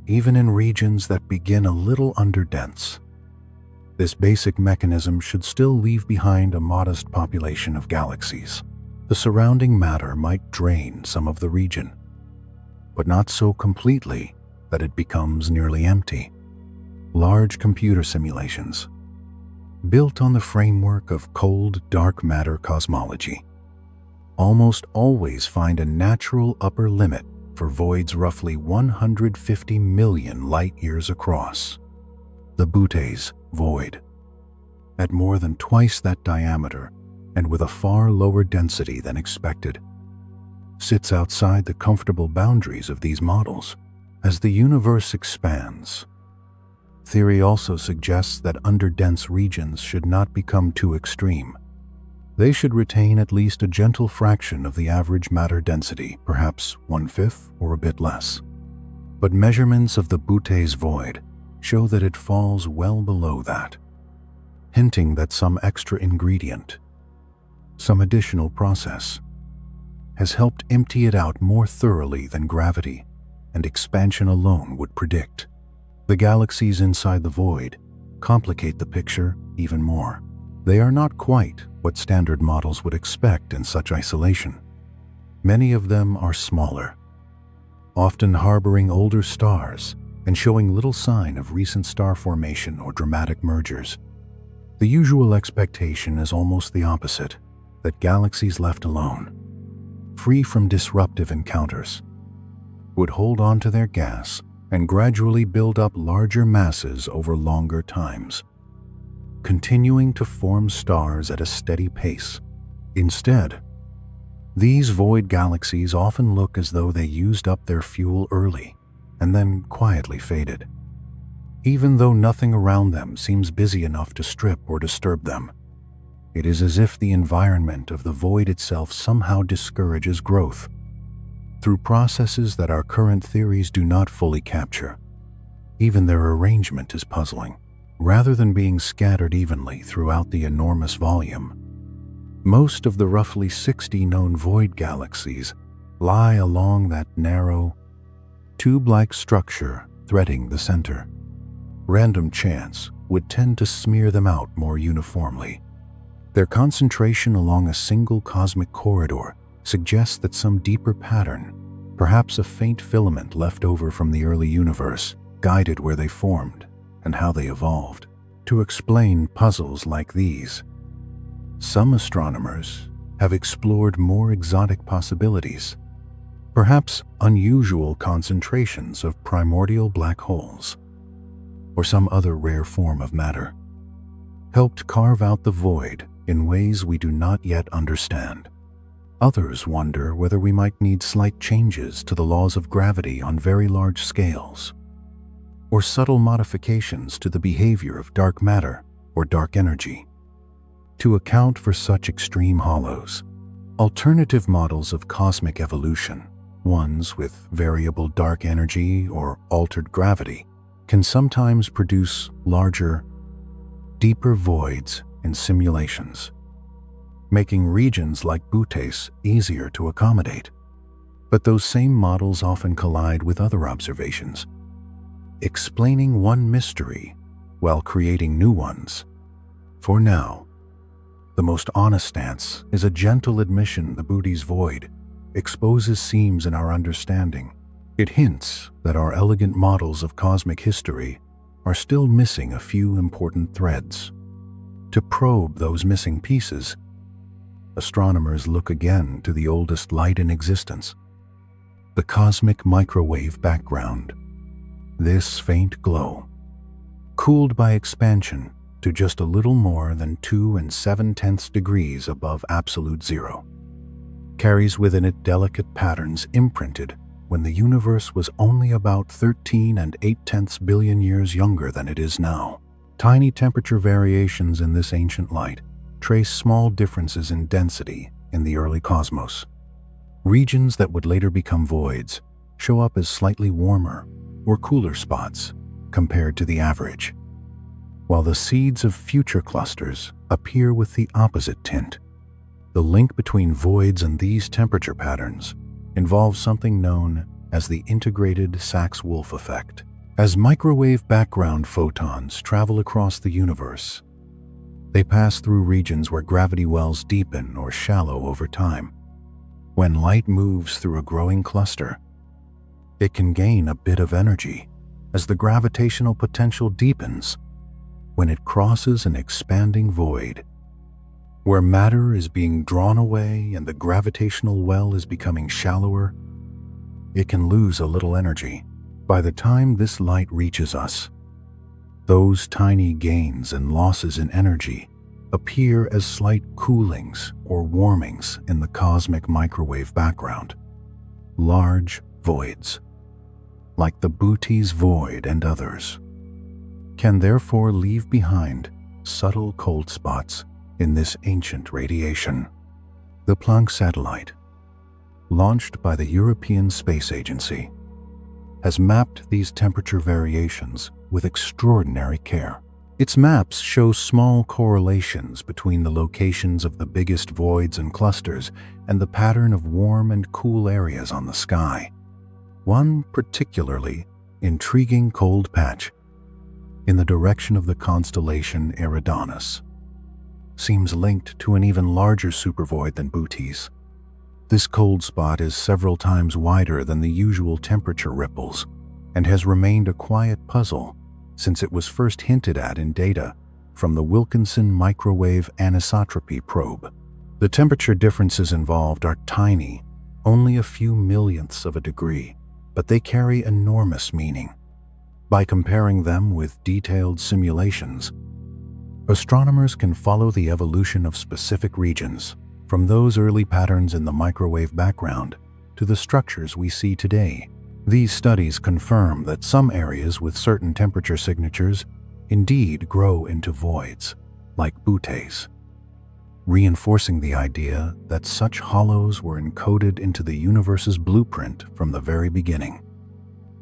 even in regions that begin a little underdense. This basic mechanism should still leave behind a modest population of galaxies. The surrounding matter might drain some of the region, but not so completely that it becomes nearly empty. Large computer simulations, built on the framework of cold, dark matter cosmology, almost always find a natural upper limit for voids roughly 150 million light-years across. The Bootes void, at more than twice that diameter and with a far lower density than expected, sits outside the comfortable boundaries of these models. As the universe expands, theory also suggests that underdense regions should not become too extreme. They should retain at least a gentle fraction of the average matter density, perhaps 1/5 or a bit less. But measurements of the Bootes void show that it falls well below that, hinting that some extra ingredient, some additional process, has helped empty it out more thoroughly than gravity and expansion alone would predict. The galaxies inside the void complicate the picture even more. They are not quite what standard models would expect in such isolation. Many of them are smaller, often harboring older stars and showing little sign of recent star formation or dramatic mergers. The usual expectation is almost the opposite, that galaxies left alone, free from disruptive encounters, would hold on to their gas and gradually build up larger masses over longer times, continuing to form stars at a steady pace. Instead, these void galaxies often look as though they used up their fuel early and then quietly faded, even though nothing around them seems busy enough to strip or disturb them. It is as if the environment of the void itself somehow discourages growth, through processes that our current theories do not fully capture. Even their arrangement is puzzling. Rather than being scattered evenly throughout the enormous volume, most of the roughly 60 known void galaxies lie along that narrow, tube-like structure threading the center. Random chance would tend to smear them out more uniformly. Their concentration along a single cosmic corridor suggests that some deeper pattern, perhaps a faint filament left over from the early universe, guided where they formed and how they evolved. To explain puzzles like these, some astronomers have explored more exotic possibilities, perhaps unusual concentrations of primordial black holes, or some other rare form of matter, helped carve out the void in ways we do not yet understand. Others wonder whether we might need slight changes to the laws of gravity on very large scales, or subtle modifications to the behavior of dark matter or dark energy to account for such extreme hollows. Alternative models of cosmic evolution, ones with variable dark energy or altered gravity, can sometimes produce larger, deeper voids in simulations, making regions like Bootes easier to accommodate. But those same models often collide with other observations, explaining one mystery while creating new ones. For now, The most honest stance is a gentle admission the Buddhi's void exposes seams in our understanding. It hints that our elegant models of cosmic history are still missing a few important threads. To probe those missing pieces, astronomers look again to the oldest light in existence, the cosmic microwave background. This faint glow, cooled by expansion to just a little more than 2 7/10 degrees above absolute zero, carries within it delicate patterns imprinted when the universe was only about 13 8/10 billion years younger than it is now. Tiny temperature variations in this ancient light trace small differences in density in the early cosmos. Regions that would later become voids show up as slightly warmer or cooler spots compared to the average, while the seeds of future clusters appear with the opposite tint. The link between voids and these temperature patterns involves something known as the integrated Sachs-Wolf effect. As microwave background photons travel across the universe, they pass through regions where gravity wells deepen or shallow over time. When light moves through a growing cluster, it can gain a bit of energy as the gravitational potential deepens. When it crosses an expanding void, where matter is being drawn away and the gravitational well is becoming shallower, it can lose a little energy. By the time this light reaches us, those tiny gains and losses in energy appear as slight coolings or warmings in the cosmic microwave background. Large voids, like the Buddhi's void and others, can therefore leave behind subtle cold spots in this ancient radiation. The Planck satellite, launched by the European Space Agency, has mapped these temperature variations with extraordinary care. Its maps show small correlations between the locations of the biggest voids and clusters and the pattern of warm and cool areas on the sky. One particularly intriguing cold patch in the direction of the constellation Eridanus seems linked to an even larger supervoid than Bootes. This cold spot is several times wider than the usual temperature ripples and has remained a quiet puzzle since it was first hinted at in data from the Wilkinson Microwave Anisotropy probe. The temperature differences involved are tiny, only a few millionths of a degree, but they carry enormous meaning. By comparing them with detailed simulations, astronomers can follow the evolution of specific regions, from those early patterns in the microwave background to the structures we see today. These studies confirm that some areas with certain temperature signatures indeed grow into voids, like Bootes, reinforcing the idea that such hollows were encoded into the universe's blueprint from the very beginning.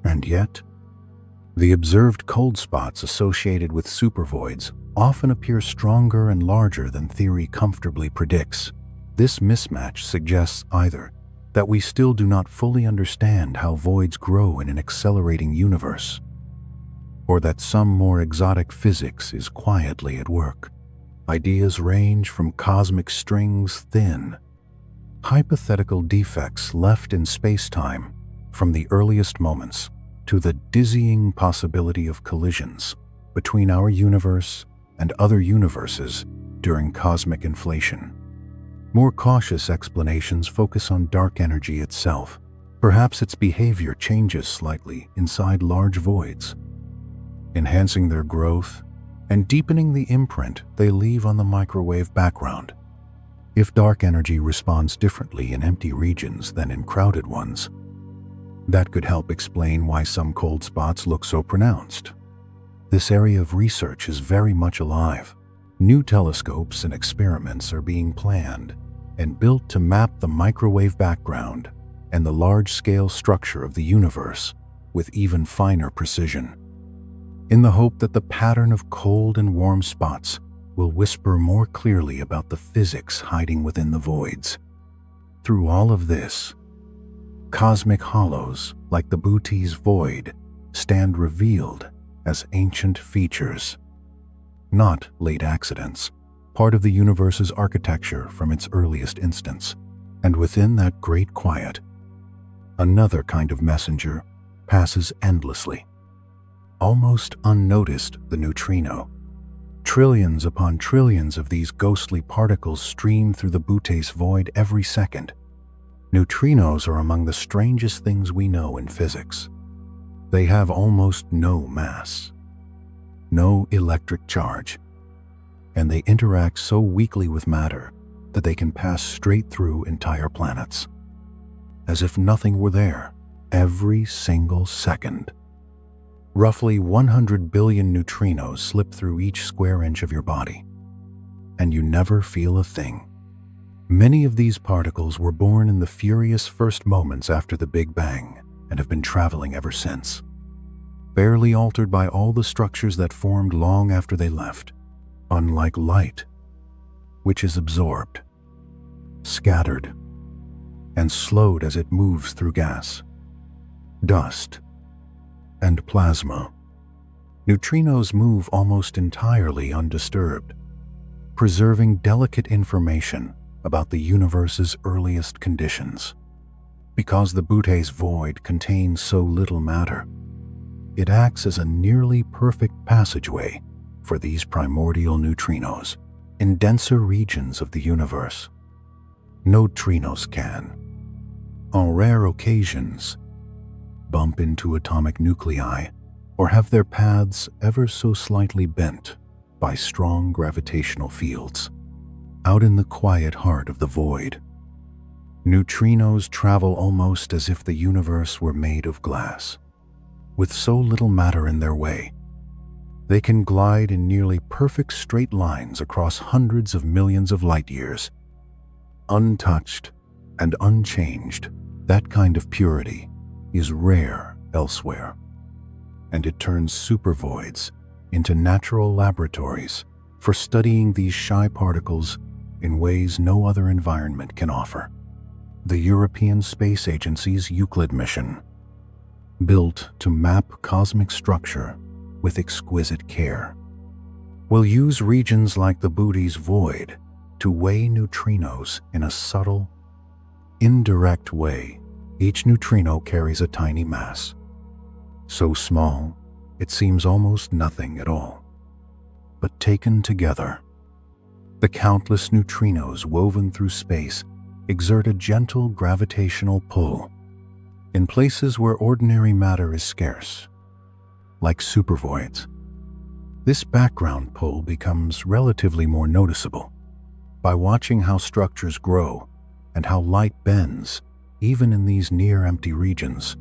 And yet, the observed cold spots associated with supervoids often appear stronger and larger than theory comfortably predicts. This mismatch suggests either that we still do not fully understand how voids grow in an accelerating universe, or that some more exotic physics is quietly at work. Ideas range from cosmic strings thin, hypothetical defects left in space-time from the earliest moments, to the dizzying possibility of collisions between our universe and other universes during cosmic inflation. More cautious explanations focus on dark energy itself. Perhaps its behavior changes slightly inside large voids, enhancing their growth and deepening the imprint they leave on the microwave background. If dark energy responds differently in empty regions than in crowded ones, that could help explain why some cold spots look so pronounced. This area of research is very much alive. New telescopes and experiments are being planned and built to map the microwave background and the large-scale structure of the universe with even finer precision, in the hope that the pattern of cold and warm spots will whisper more clearly about the physics hiding within the voids. Through all of this, cosmic hollows like the Bootes void stand revealed as ancient features, not late accidents. part of the universe's architecture from its earliest instance. And within that great quiet, another kind of messenger passes endlessly, almost unnoticed: the neutrino. Trillions upon trillions of these ghostly particles stream through the Boutte's void every second. Neutrinos are among the strangest things we know in physics. They have almost no mass, no electric charge, and they interact so weakly with matter that they can pass straight through entire planets, as if nothing were there, every single second. Roughly 100 billion neutrinos slip through each square inch of your body, and you never feel a thing. Many of these particles were born in the furious first moments after the Big Bang and have been traveling ever since, barely altered by all the structures that formed long after they left. Unlike light, which is absorbed, scattered, and slowed as it moves through gas, dust, and plasma, neutrinos move almost entirely undisturbed, preserving delicate information about the universe's earliest conditions. Because the Boutte's void contains so little matter, it acts as a nearly perfect passageway for these primordial neutrinos. In denser regions of the universe, neutrinos can, on rare occasions, bump into atomic nuclei or have their paths ever so slightly bent by strong gravitational fields. Out in the quiet heart of the void, neutrinos travel almost as if the universe were made of glass. With so little matter in their way, they can glide in nearly perfect straight lines across hundreds of millions of light years. Untouched and unchanged, that kind of purity is rare elsewhere, and it turns supervoids into natural laboratories for studying these shy particles in ways no other environment can offer. The European Space Agency's Euclid mission, built to map cosmic structure with exquisite care, will use regions like the Boutte's void to weigh neutrinos in a subtle, indirect way. Each neutrino carries a tiny mass, so small it seems almost nothing at all. But taken together, the countless neutrinos woven through space exert a gentle gravitational pull in places where ordinary matter is scarce, like supervoids. This background pull becomes relatively more noticeable by watching how structures grow and how light bends even in these near-empty regions.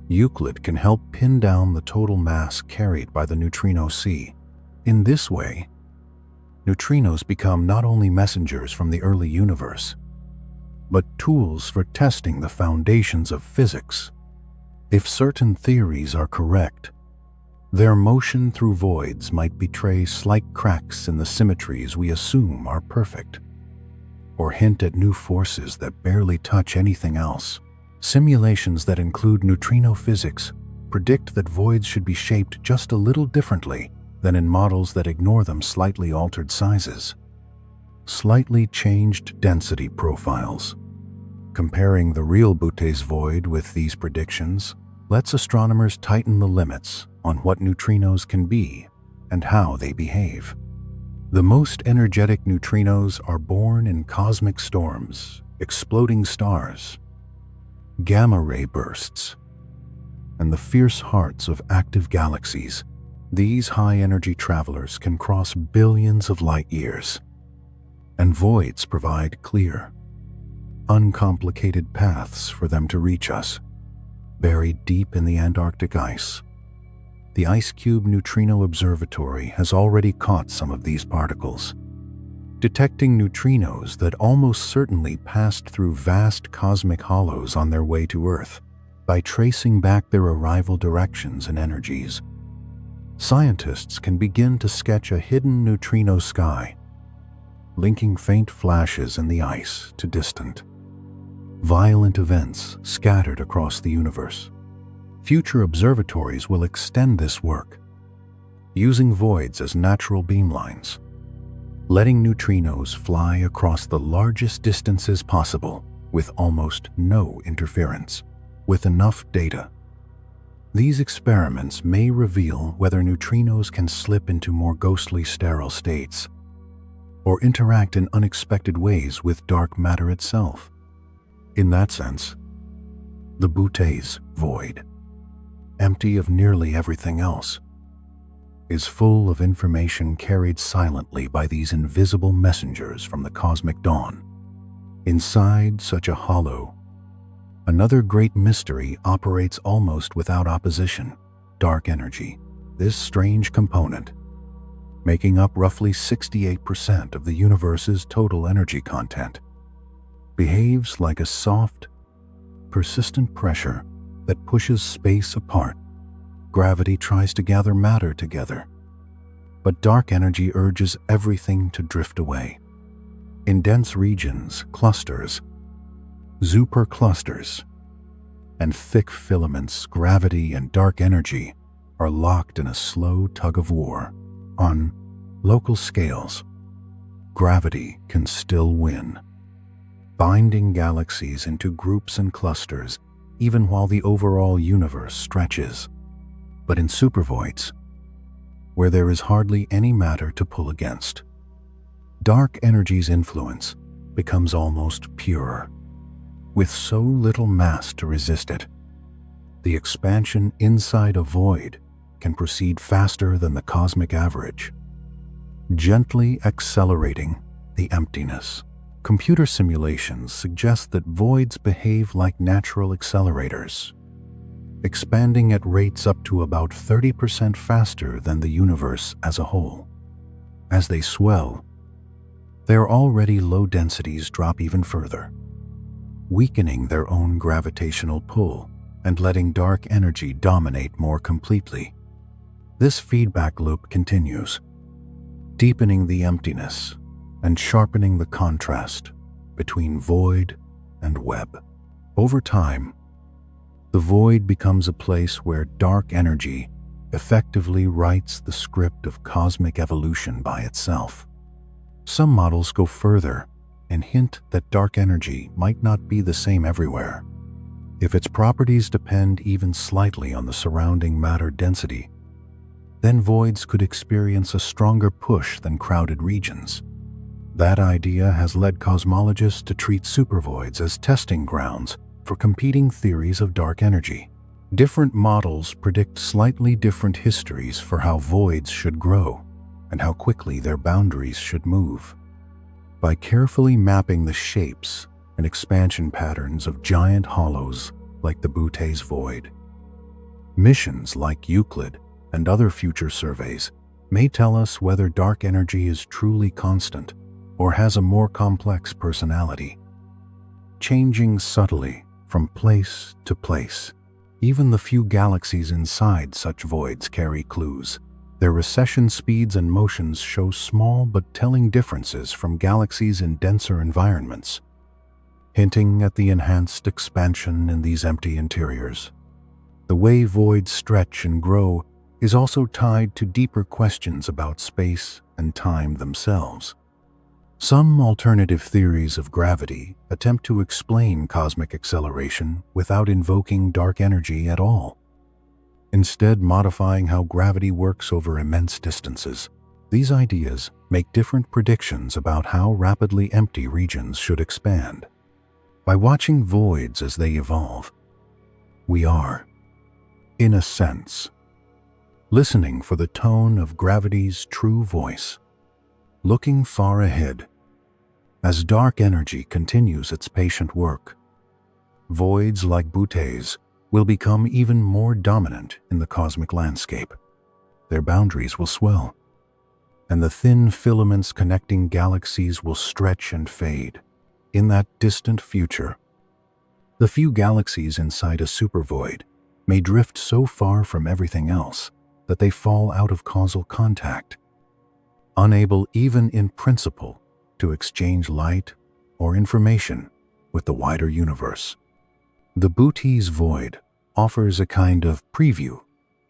Euclid can help pin down the total mass carried by the neutrino sea. In this way, neutrinos become not only messengers from the early universe, but tools for testing the foundations of physics. If certain theories are correct, their motion through voids might betray slight cracks in the symmetries we assume are perfect, or hint at new forces that barely touch anything else. Simulations that include neutrino physics predict that voids should be shaped just a little differently than in models that ignore them slightly altered sizes. Slightly changed density profiles. Comparing the real Boutte's void with these predictions lets astronomers tighten the limits on what neutrinos can be and how they behave. The most energetic neutrinos are born in cosmic storms, exploding stars, gamma-ray bursts, and the fierce hearts of active galaxies. These high-energy travelers can cross billions of light years, and voids provide clear, uncomplicated paths for them to reach us. Buried deep in the Antarctic ice, the IceCube Neutrino Observatory has already caught some of these particles, detecting neutrinos that almost certainly passed through vast cosmic hollows on their way to Earth. By tracing back their arrival directions and energies, scientists can begin to sketch a hidden neutrino sky, linking faint flashes in the ice to distant, violent events scattered across the universe. Future observatories will extend this work, using voids as natural beamlines, letting neutrinos fly across the largest distances possible with almost no interference. With enough data, these experiments may reveal whether neutrinos can slip into more ghostly sterile states or interact in unexpected ways with dark matter itself. In that sense, the Bouteille's void, empty of nearly everything else, is full of information carried silently by these invisible messengers from the cosmic dawn. Inside such a hollow, another great mystery operates almost without opposition: dark energy. This strange component, making up roughly 68% of the universe's total energy content, behaves like a soft, persistent pressure that pushes space apart. Gravity tries to gather matter together, but dark energy urges everything to drift away. In dense regions, clusters, superclusters, and thick filaments, gravity and dark energy are locked in a slow tug-of-war. On local scales, gravity can still win, binding galaxies into groups and clusters even while the overall universe stretches. But in supervoids, where there is hardly any matter to pull against, dark energy's influence becomes almost pure. With so little mass to resist it, the expansion inside a void can proceed faster than the cosmic average, gently accelerating the emptiness. Computer simulations suggest that voids behave like natural accelerators, expanding at rates up to about 30% faster than the universe as a whole. As they swell, their already low densities drop even further, weakening their own gravitational pull and letting dark energy dominate more completely. This feedback loop continues, deepening the emptiness and sharpening the contrast between void and web. Over time, the void becomes a place where dark energy effectively writes the script of cosmic evolution by itself. Some models go further and hint that dark energy might not be the same everywhere. If its properties depend even slightly on the surrounding matter density, then voids could experience a stronger push than crowded regions. That idea has led cosmologists to treat supervoids as testing grounds for competing theories of dark energy. Different models predict slightly different histories for how voids should grow and how quickly their boundaries should move. By carefully mapping the shapes and expansion patterns of giant hollows like the Bouteille's void, missions like Euclid and other future surveys may tell us whether dark energy is truly constant or has a more complex personality, changing subtly from place to place. Even the few galaxies inside such voids carry clues. Their recession speeds and motions show small but telling differences from galaxies in denser environments, hinting at the enhanced expansion in these empty interiors. The way voids stretch and grow is also tied to deeper questions about space and time themselves. Some alternative theories of gravity attempt to explain cosmic acceleration without invoking dark energy at all, instead modifying how gravity works over immense distances. These ideas make different predictions about how rapidly empty regions should expand. By watching voids as they evolve, we are, in a sense, listening for the tone of gravity's true voice, looking far ahead. As dark energy continues its patient work, voids like Bouteille's will become even more dominant in the cosmic landscape. Their boundaries will swell, and the thin filaments connecting galaxies will stretch and fade. In that distant future, the few galaxies inside a supervoid may drift so far from everything else that they fall out of causal contact, unable even in principle to exchange light or information with the wider universe. The Bouteille's void offers a kind of preview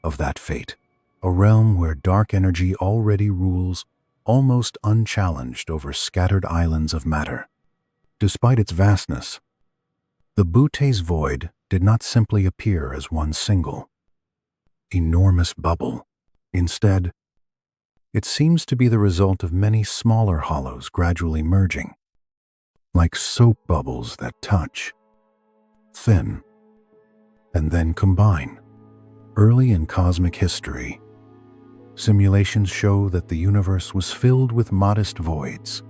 of that fate, a realm where dark energy already rules almost unchallenged over scattered islands of matter. Despite its vastness, the Butte's void did not simply appear as one single, enormous bubble. Instead, it seems to be the result of many smaller hollows gradually merging, like soap bubbles that touch, thin, and then combine. Early in cosmic history, simulations show that the universe was filled with modest voids,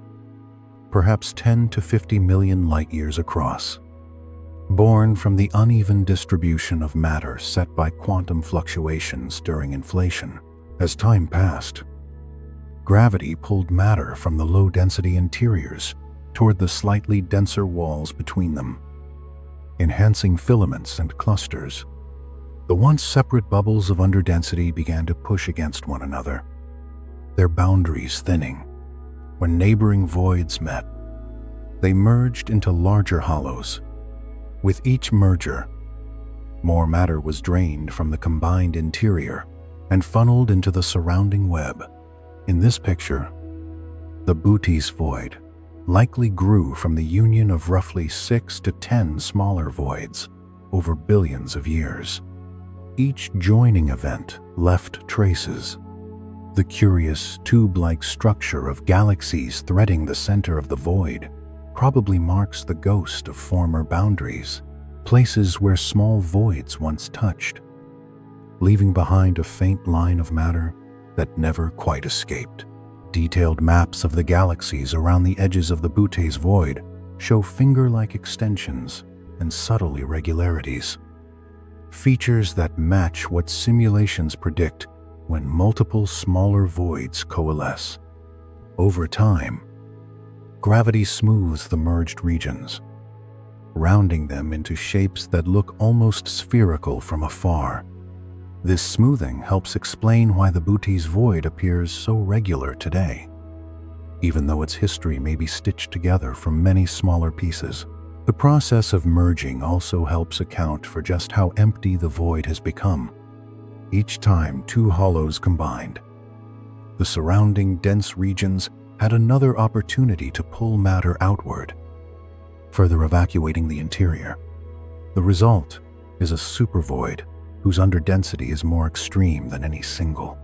perhaps 10 to 50 million light-years across, born from the uneven distribution of matter set by quantum fluctuations during inflation. As time passed, gravity pulled matter from the low-density interiors toward the slightly denser walls between them, enhancing filaments and clusters. The once separate bubbles of underdensity began to push against one another, their boundaries thinning. When neighboring voids met, they merged into larger hollows. With each merger, more matter was drained from the combined interior and funneled into the surrounding web. In this picture, the Butte's void likely grew from the union of roughly 6 to 10 smaller voids over billions of years. Each joining event left traces. The curious tube-like structure of galaxies threading the center of the void probably marks the ghost of former boundaries, places where small voids once touched, leaving behind a faint line of matter that never quite escaped. Detailed maps of the galaxies around the edges of the Butte's void show finger-like extensions and subtle irregularities, features that match what simulations predict when multiple smaller voids coalesce. Over time, gravity smooths the merged regions, rounding them into shapes that look almost spherical from afar. This smoothing helps explain why the Butte's void appears so regular today, even though its history may be stitched together from many smaller pieces. The process of merging also helps account for just how empty the void has become. Each time two hollows combined, the surrounding dense regions had another opportunity to pull matter outward, further evacuating the interior. The result is a supervoid whose underdensity is more extreme than any single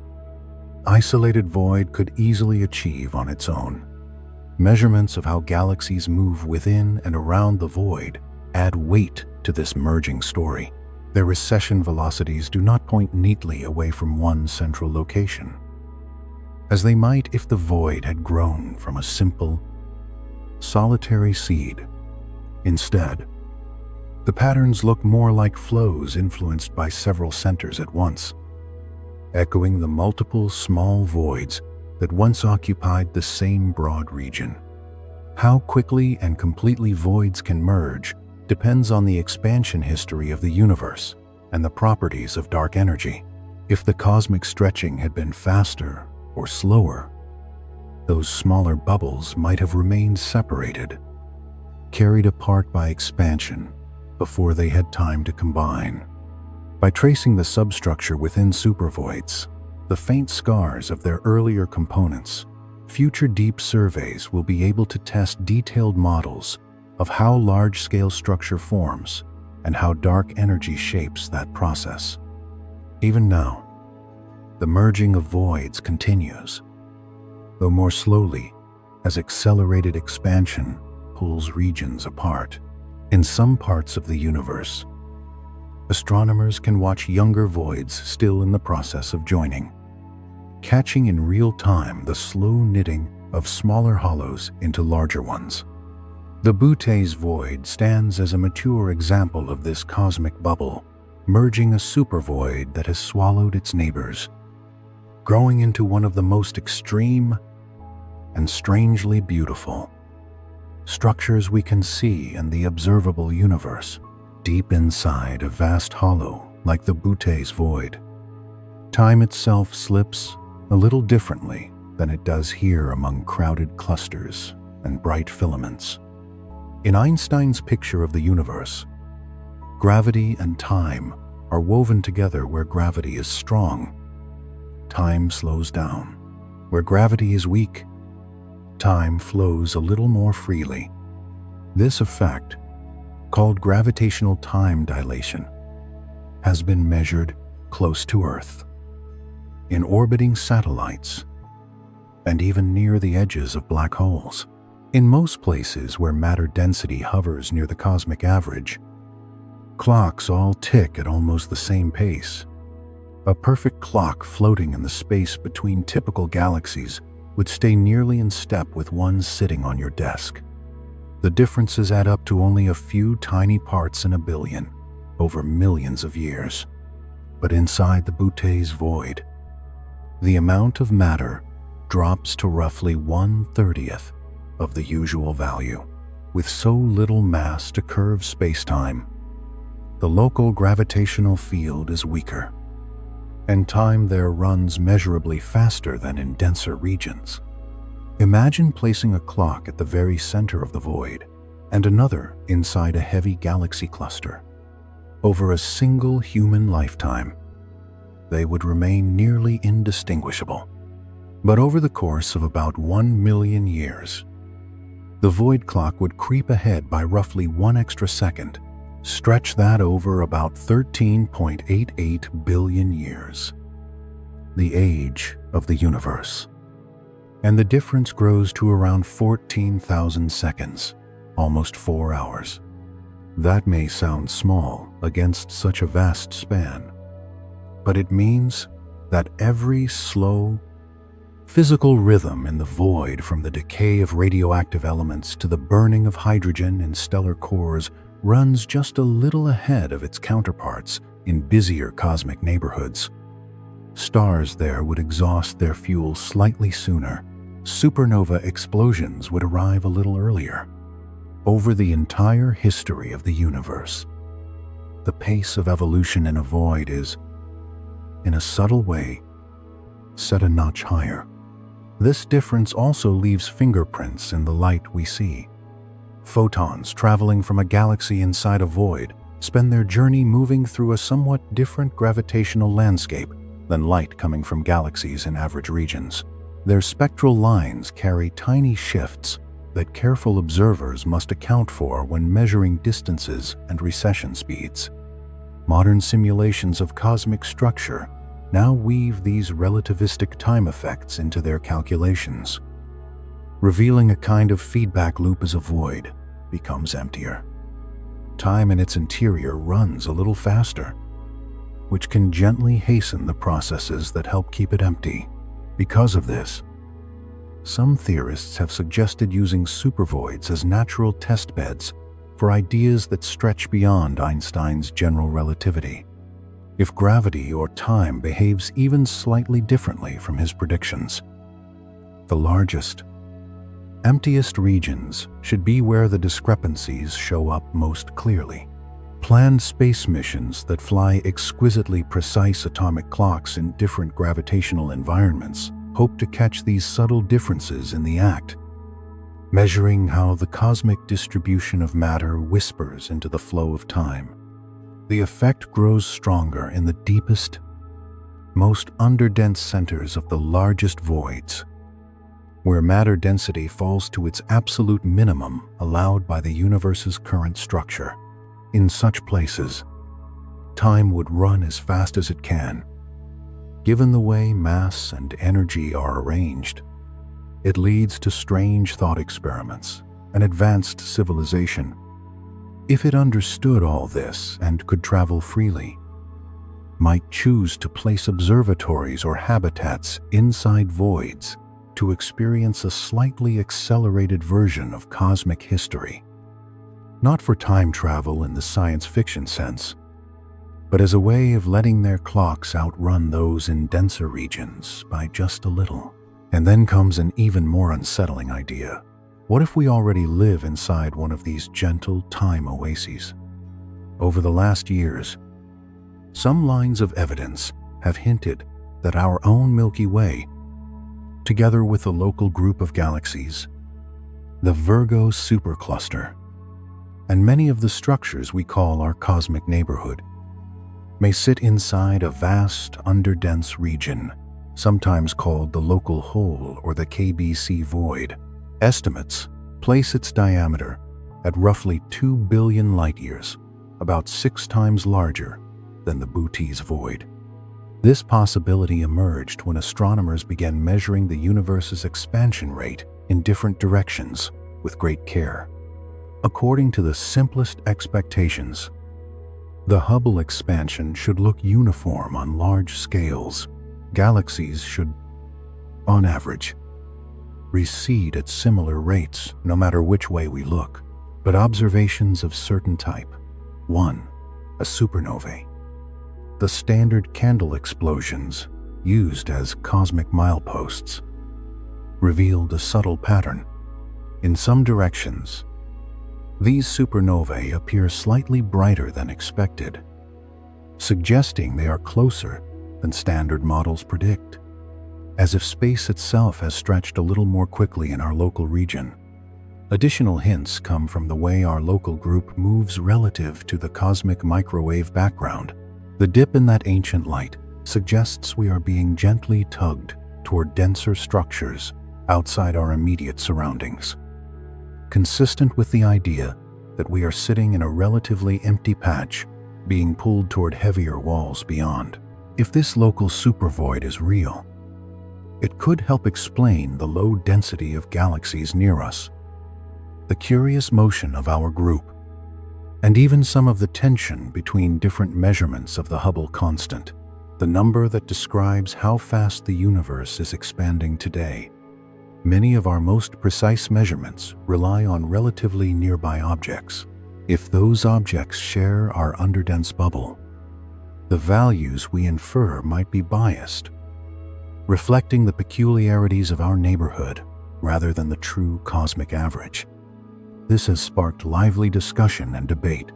isolated void could easily achieve on its own. Measurements of how galaxies move within and around the void add weight to this merging story. Their recession velocities do not point neatly away from one central location, as they might if the void had grown from a simple, solitary seed. Instead, the patterns look more like flows influenced by several centers at once, echoing the multiple small voids that once occupied the same broad region. How quickly and completely voids can merge depends on the expansion history of the universe and the properties of dark energy. If the cosmic stretching had been faster or slower, those smaller bubbles might have remained separated, carried apart by expansion before they had time to combine. By tracing the substructure within supervoids, the faint scars of their earlier components, future deep surveys will be able to test detailed models of how large-scale structure forms and how dark energy shapes that process. Even now, the merging of voids continues, though more slowly, as accelerated expansion pulls regions apart. In some parts of the universe, astronomers can watch younger voids still in the process of joining, catching in real time the slow knitting of smaller hollows into larger ones. The Butte's void stands as a mature example of this cosmic bubble, merging a supervoid that has swallowed its neighbors, growing into one of the most extreme and strangely beautiful structures we can see in the observable universe. Deep inside a vast hollow like the Butte's void, time itself slips a little differently than it does here among crowded clusters and bright filaments. In Einstein's picture of the universe, gravity and time are woven together. Where gravity is strong, time slows down. where gravity is weak, time flows a little more freely. This effect, called gravitational time dilation, has been measured close to Earth, in orbiting satellites, and even near the edges of black holes. In most places where matter density hovers near the cosmic average, clocks all tick at almost the same pace. A perfect clock floating in the space between typical galaxies would stay nearly in step with one sitting on your desk. The differences add up to only a few tiny parts in a billion, over millions of years. But inside the Bouteille's void, the amount of matter drops to roughly 1/30th of the usual value. With so little mass to curve space-time, the local gravitational field is weaker, and time there runs measurably faster than in denser regions. Imagine placing a clock at the very center of the void and another inside a heavy galaxy cluster. Over a single human lifetime, they would remain nearly indistinguishable. But over the course of about 1 million years, the void clock would creep ahead by roughly 1 extra second. Stretch that over about 13.88 billion years, the age of the universe. And the difference grows to around 14,000 seconds, almost 4 hours. That may sound small against such a vast span, but it means that every slow, physical rhythm in the void, from the decay of radioactive elements to the burning of hydrogen in stellar cores, runs just a little ahead of its counterparts in busier cosmic neighborhoods. Stars there would exhaust their fuel slightly sooner. Supernova explosions would arrive a little earlier. Over the entire history of the universe, the pace of evolution in a void is, in a subtle way, set a notch higher. This difference also leaves fingerprints in the light we see. Photons traveling from a galaxy inside a void spend their journey moving through a somewhat different gravitational landscape than light coming from galaxies in average regions. Their spectral lines carry tiny shifts that careful observers must account for when measuring distances and recession speeds. Modern simulations of cosmic structure now weave these relativistic time effects into their calculations, revealing a kind of feedback loop as a void becomes emptier. Time in its interior runs a little faster, which can gently hasten the processes that help keep it empty. Because of this, some theorists have suggested using supervoids as natural testbeds for ideas that stretch beyond Einstein's general relativity. If gravity or time behaves even slightly differently from his predictions, the largest, emptiest regions should be where the discrepancies show up most clearly. Planned space missions that fly exquisitely precise atomic clocks in different gravitational environments hope to catch these subtle differences in the act, measuring how the cosmic distribution of matter whispers into the flow of time. The effect grows stronger in the deepest, most underdense centers of the largest voids, where matter density falls to its absolute minimum allowed by the universe's current structure. In such places, time would run as fast as it can. Given the way mass and energy are arranged, it leads to strange thought experiments and advanced civilization. If it understood all this and could travel freely, might choose to place observatories or habitats inside voids to experience a slightly accelerated version of cosmic history. Not for time travel in the science fiction sense, but as a way of letting their clocks outrun those in denser regions by just a little. And then comes an even more unsettling idea. What if we already live inside one of these gentle time oases? Over the last years, some lines of evidence have hinted that our own Milky Way, together with a local group of galaxies, the Virgo supercluster, and many of the structures we call our cosmic neighborhood, may sit inside a vast, underdense region sometimes called the local hole or the KBC void. Estimates place its diameter at roughly 2 billion light-years, about 6 times larger than the Bootes void. This possibility emerged when astronomers began measuring the universe's expansion rate in different directions with great care. According to the simplest expectations, the Hubble expansion should look uniform on large scales. Galaxies should, on average, recede at similar rates no matter which way we look. But observations of certain type, 1. A supernovae, the standard candle explosions used as cosmic mileposts, revealed a subtle pattern. In some directions, these supernovae appear slightly brighter than expected, suggesting they are closer than standard models predict, as if space itself has stretched a little more quickly in our local region. Additional hints come from the way our local group moves relative to the cosmic microwave background. The dip in that ancient light suggests we are being gently tugged toward denser structures outside our immediate surroundings, consistent with the idea that we are sitting in a relatively empty patch being pulled toward heavier walls beyond. If this local supervoid is real, it could help explain the low density of galaxies near us, the curious motion of our group, and even some of the tension between different measurements of the Hubble constant, the number that describes how fast the universe is expanding today. Many of our most precise measurements rely on relatively nearby objects. If those objects share our underdense bubble, the values we infer might be biased, reflecting the peculiarities of our neighborhood rather than the true cosmic average. This has sparked lively discussion and debate.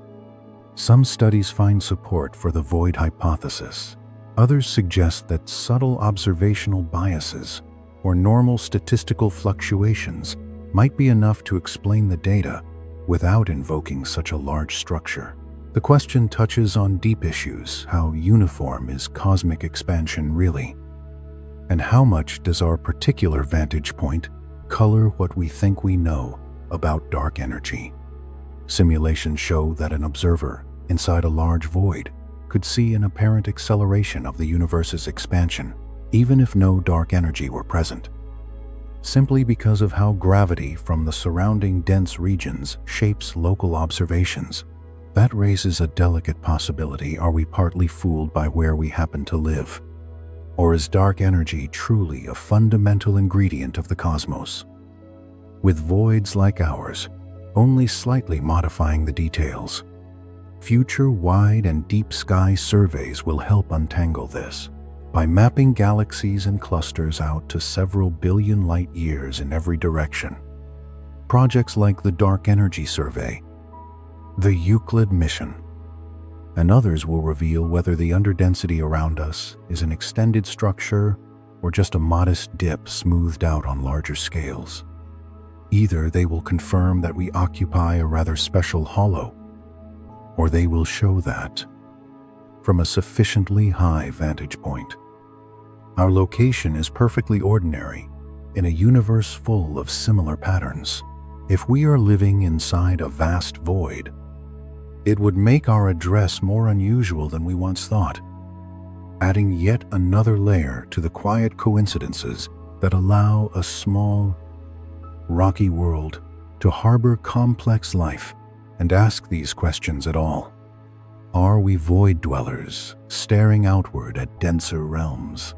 Some studies find support for the void hypothesis. Others suggest that subtle observational biases or normal statistical fluctuations might be enough to explain the data without invoking such a large structure. The question touches on deep issues. How uniform is cosmic expansion really? And how much does our particular vantage point color what we think we know about dark energy? Simulations show that an observer inside a large void could see an apparent acceleration of the universe's expansion, even if no dark energy were present, simply because of how gravity from the surrounding dense regions shapes local observations. That raises a delicate possibility. Are we partly fooled by where we happen to live? Or is dark energy truly a fundamental ingredient of the cosmos, with voids like ours only slightly modifying the details? Future wide and deep sky surveys will help untangle this. By mapping galaxies and clusters out to several billion light years in every direction, projects like the Dark Energy Survey, the Euclid mission, and others will reveal whether the underdensity around us is an extended structure or just a modest dip smoothed out on larger scales. Either they will confirm that we occupy a rather special hollow, or they will show that, from a sufficiently high vantage point, our location is perfectly ordinary in a universe full of similar patterns. If we are living inside a vast void, it would make our address more unusual than we once thought, adding yet another layer to the quiet coincidences that allow a small, rocky world to harbor complex life and ask these questions at all. Are we void dwellers staring outward at denser realms,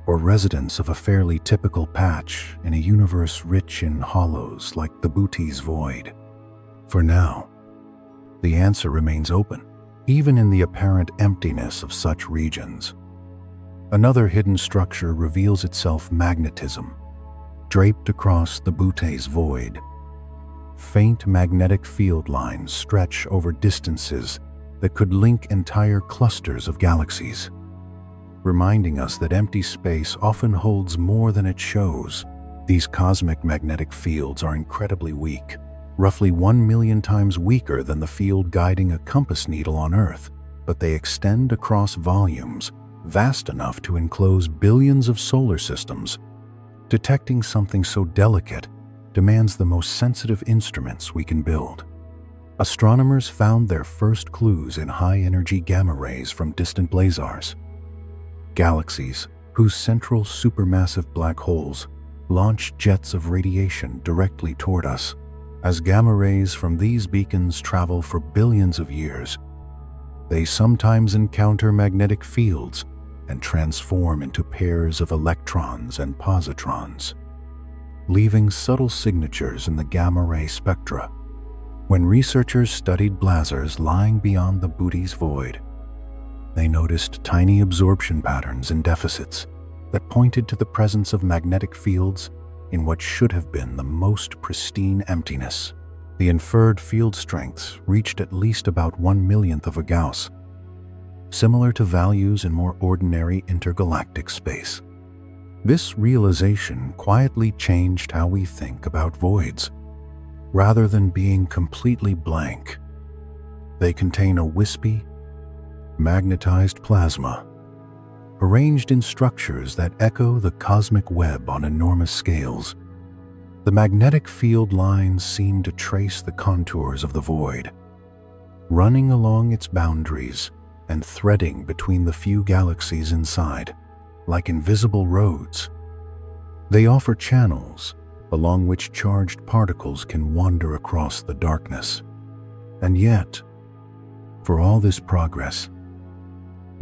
or residents of a fairly typical patch in a universe rich in hollows like the Bootes void? For now, the answer remains open, even in the apparent emptiness of such regions. Another hidden structure reveals itself: magnetism, draped across the Bootes void. Faint magnetic field lines stretch over distances that could link entire clusters of galaxies, reminding us that empty space often holds more than it shows. These cosmic magnetic fields are incredibly weak, roughly 1 million times weaker than the field guiding a compass needle on Earth, but they extend across volumes vast enough to enclose billions of solar systems. Detecting something so delicate demands the most sensitive instruments we can build. Astronomers found their first clues in high-energy gamma rays from distant blazars. Galaxies, whose central supermassive black holes launch jets of radiation directly toward us. As gamma rays from these beacons travel for billions of years, they sometimes encounter magnetic fields and transform into pairs of electrons and positrons, leaving subtle signatures in the gamma-ray spectra. When researchers studied blazars lying beyond the Booty's void, they noticed tiny absorption patterns and deficits that pointed to the presence of magnetic fields in what should have been the most pristine emptiness. The inferred field strengths reached at least about 1/1,000,000th of a Gauss, similar to values in more ordinary intergalactic space. This realization quietly changed how we think about voids. Rather than being completely blank, they contain a wispy, magnetized plasma, arranged in structures that echo the cosmic web on enormous scales. The magnetic field lines seem to trace the contours of the void, running along its boundaries and threading between the few galaxies inside, like invisible roads. They offer channels along which charged particles can wander across the darkness. And yet, for all this progress,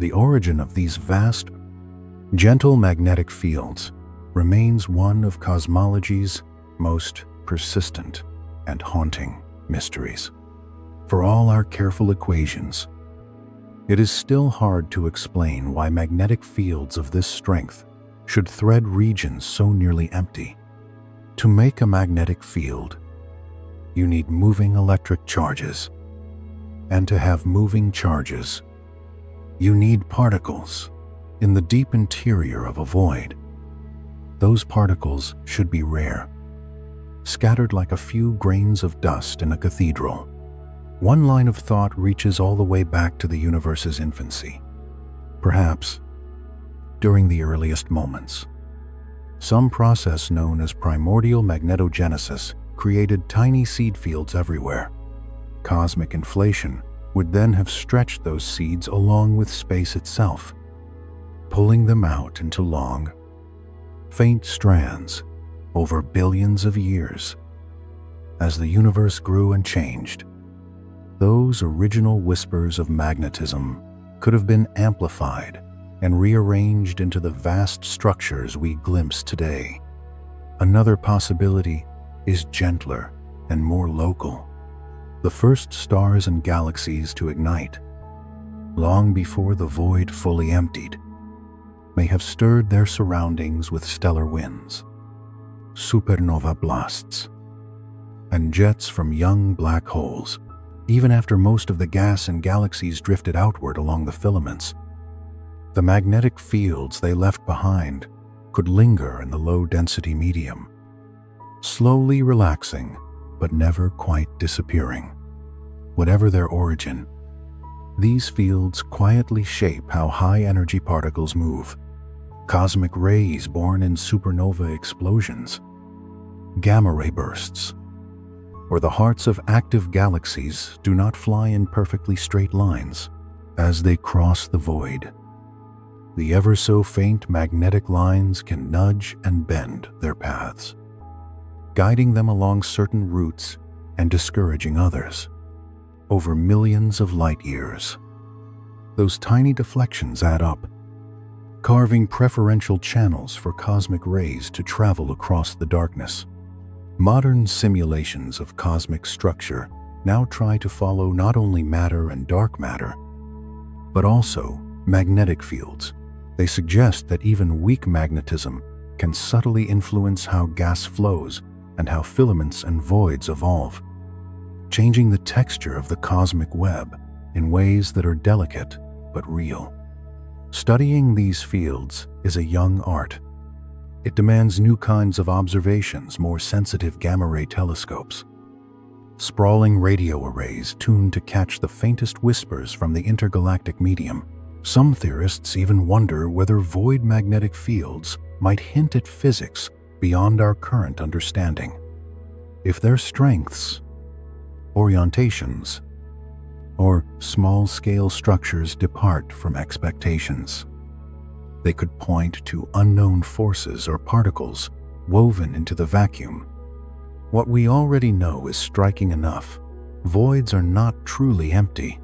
the origin of these vast, gentle magnetic fields remains one of cosmology's most persistent and haunting mysteries. For all our careful equations, it is still hard to explain why magnetic fields of this strength should thread regions so nearly empty. To make a magnetic field, you need moving electric charges. And to have moving charges, you need particles in the deep interior of a void. Those particles should be rare, scattered like a few grains of dust in a cathedral. One line of thought reaches all the way back to the universe's infancy. Perhaps, during the earliest moments, some process known as primordial magnetogenesis created tiny seed fields everywhere. Cosmic inflation would then have stretched those seeds along with space itself, pulling them out into long, faint strands over billions of years. As the universe grew and changed, those original whispers of magnetism could have been amplified and rearranged into the vast structures we glimpse today. Another possibility is gentler and more local. The first stars and galaxies to ignite, long before the void fully emptied, may have stirred their surroundings with stellar winds, supernova blasts, and jets from young black holes, even after most of the gas in galaxies drifted outward along the filaments. The magnetic fields they left behind could linger in the low-density medium, slowly relaxing but never quite disappearing. Whatever their origin, these fields quietly shape how high-energy particles move. Cosmic rays born in supernova explosions, gamma-ray bursts, or the hearts of active galaxies do not fly in perfectly straight lines. As they cross the void, the ever-so-faint magnetic lines can nudge and bend their paths, guiding them along certain routes and discouraging others. Over millions of light years, those tiny deflections add up, carving preferential channels for cosmic rays to travel across the darkness. Modern simulations of cosmic structure now try to follow not only matter and dark matter, but also magnetic fields. They suggest that even weak magnetism can subtly influence how gas flows and how filaments and voids evolve, changing the texture of the cosmic web in ways that are delicate but real. Studying these fields is a young art. It demands new kinds of observations, more sensitive gamma-ray telescopes, sprawling radio arrays tuned to catch the faintest whispers from the intergalactic medium. Some theorists even wonder whether void magnetic fields might hint at physics beyond our current understanding. If their strengths, orientations, or small-scale structures depart from expectations, they could point to unknown forces or particles woven into the vacuum. What we already know is striking enough. Voids are not truly empty.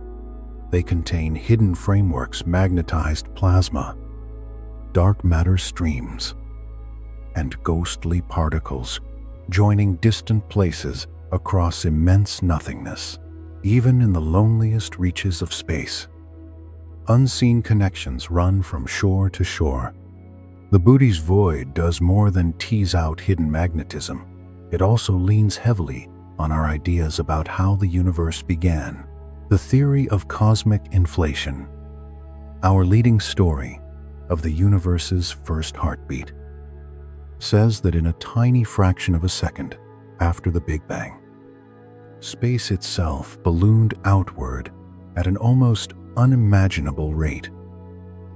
They contain hidden frameworks, magnetized plasma, dark matter streams, and ghostly particles joining distant places across immense nothingness. Even in the loneliest reaches of space, unseen connections run from shore to shore. The Buddhi's void does more than tease out hidden magnetism. It also leans heavily on our ideas about how the universe began. The theory of cosmic inflation, our leading story of the universe's first heartbeat, says that in a tiny fraction of a second after the Big Bang, space itself ballooned outward at an almost unimaginable rate,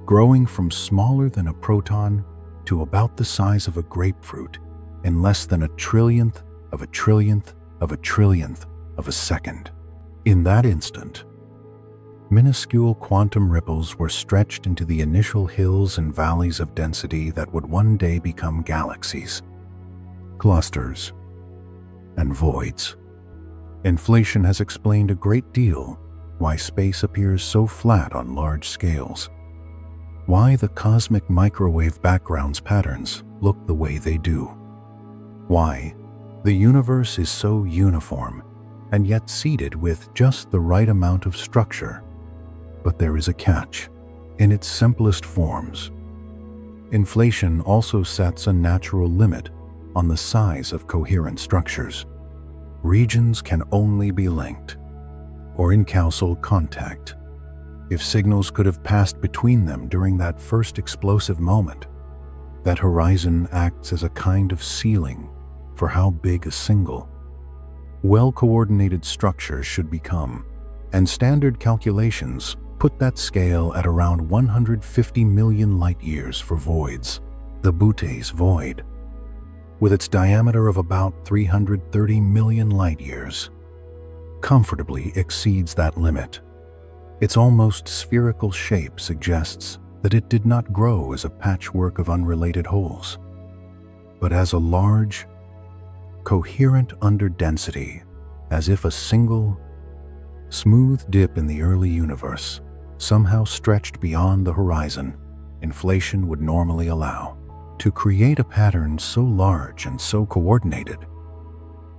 growing from smaller than a proton to about the size of a grapefruit in less than a trillionth of a trillionth of a trillionth of a second. In that instant, minuscule quantum ripples were stretched into the initial hills and valleys of density that would one day become galaxies, clusters, and voids. Inflation has explained a great deal why space appears so flat on large scales, why the cosmic microwave background's patterns look the way they do, why the universe is so uniform and yet seeded with just the right amount of structure. But there is a catch. In its simplest forms, inflation also sets a natural limit on the size of coherent structures. Regions can only be linked, or in causal contact, if signals could have passed between them during that first explosive moment. That horizon acts as a kind of ceiling for how big a single, well-coordinated structure should become, and standard calculations put that scale at around 150 million light-years for voids. The Buddhi's void, with its diameter of about 330 million light-years, comfortably exceeds that limit. Its almost spherical shape suggests that it did not grow as a patchwork of unrelated holes, but as a large, coherent underdensity, as if a single, smooth dip in the early universe somehow stretched beyond the horizon inflation would normally allow. To create a pattern so large and so coordinated,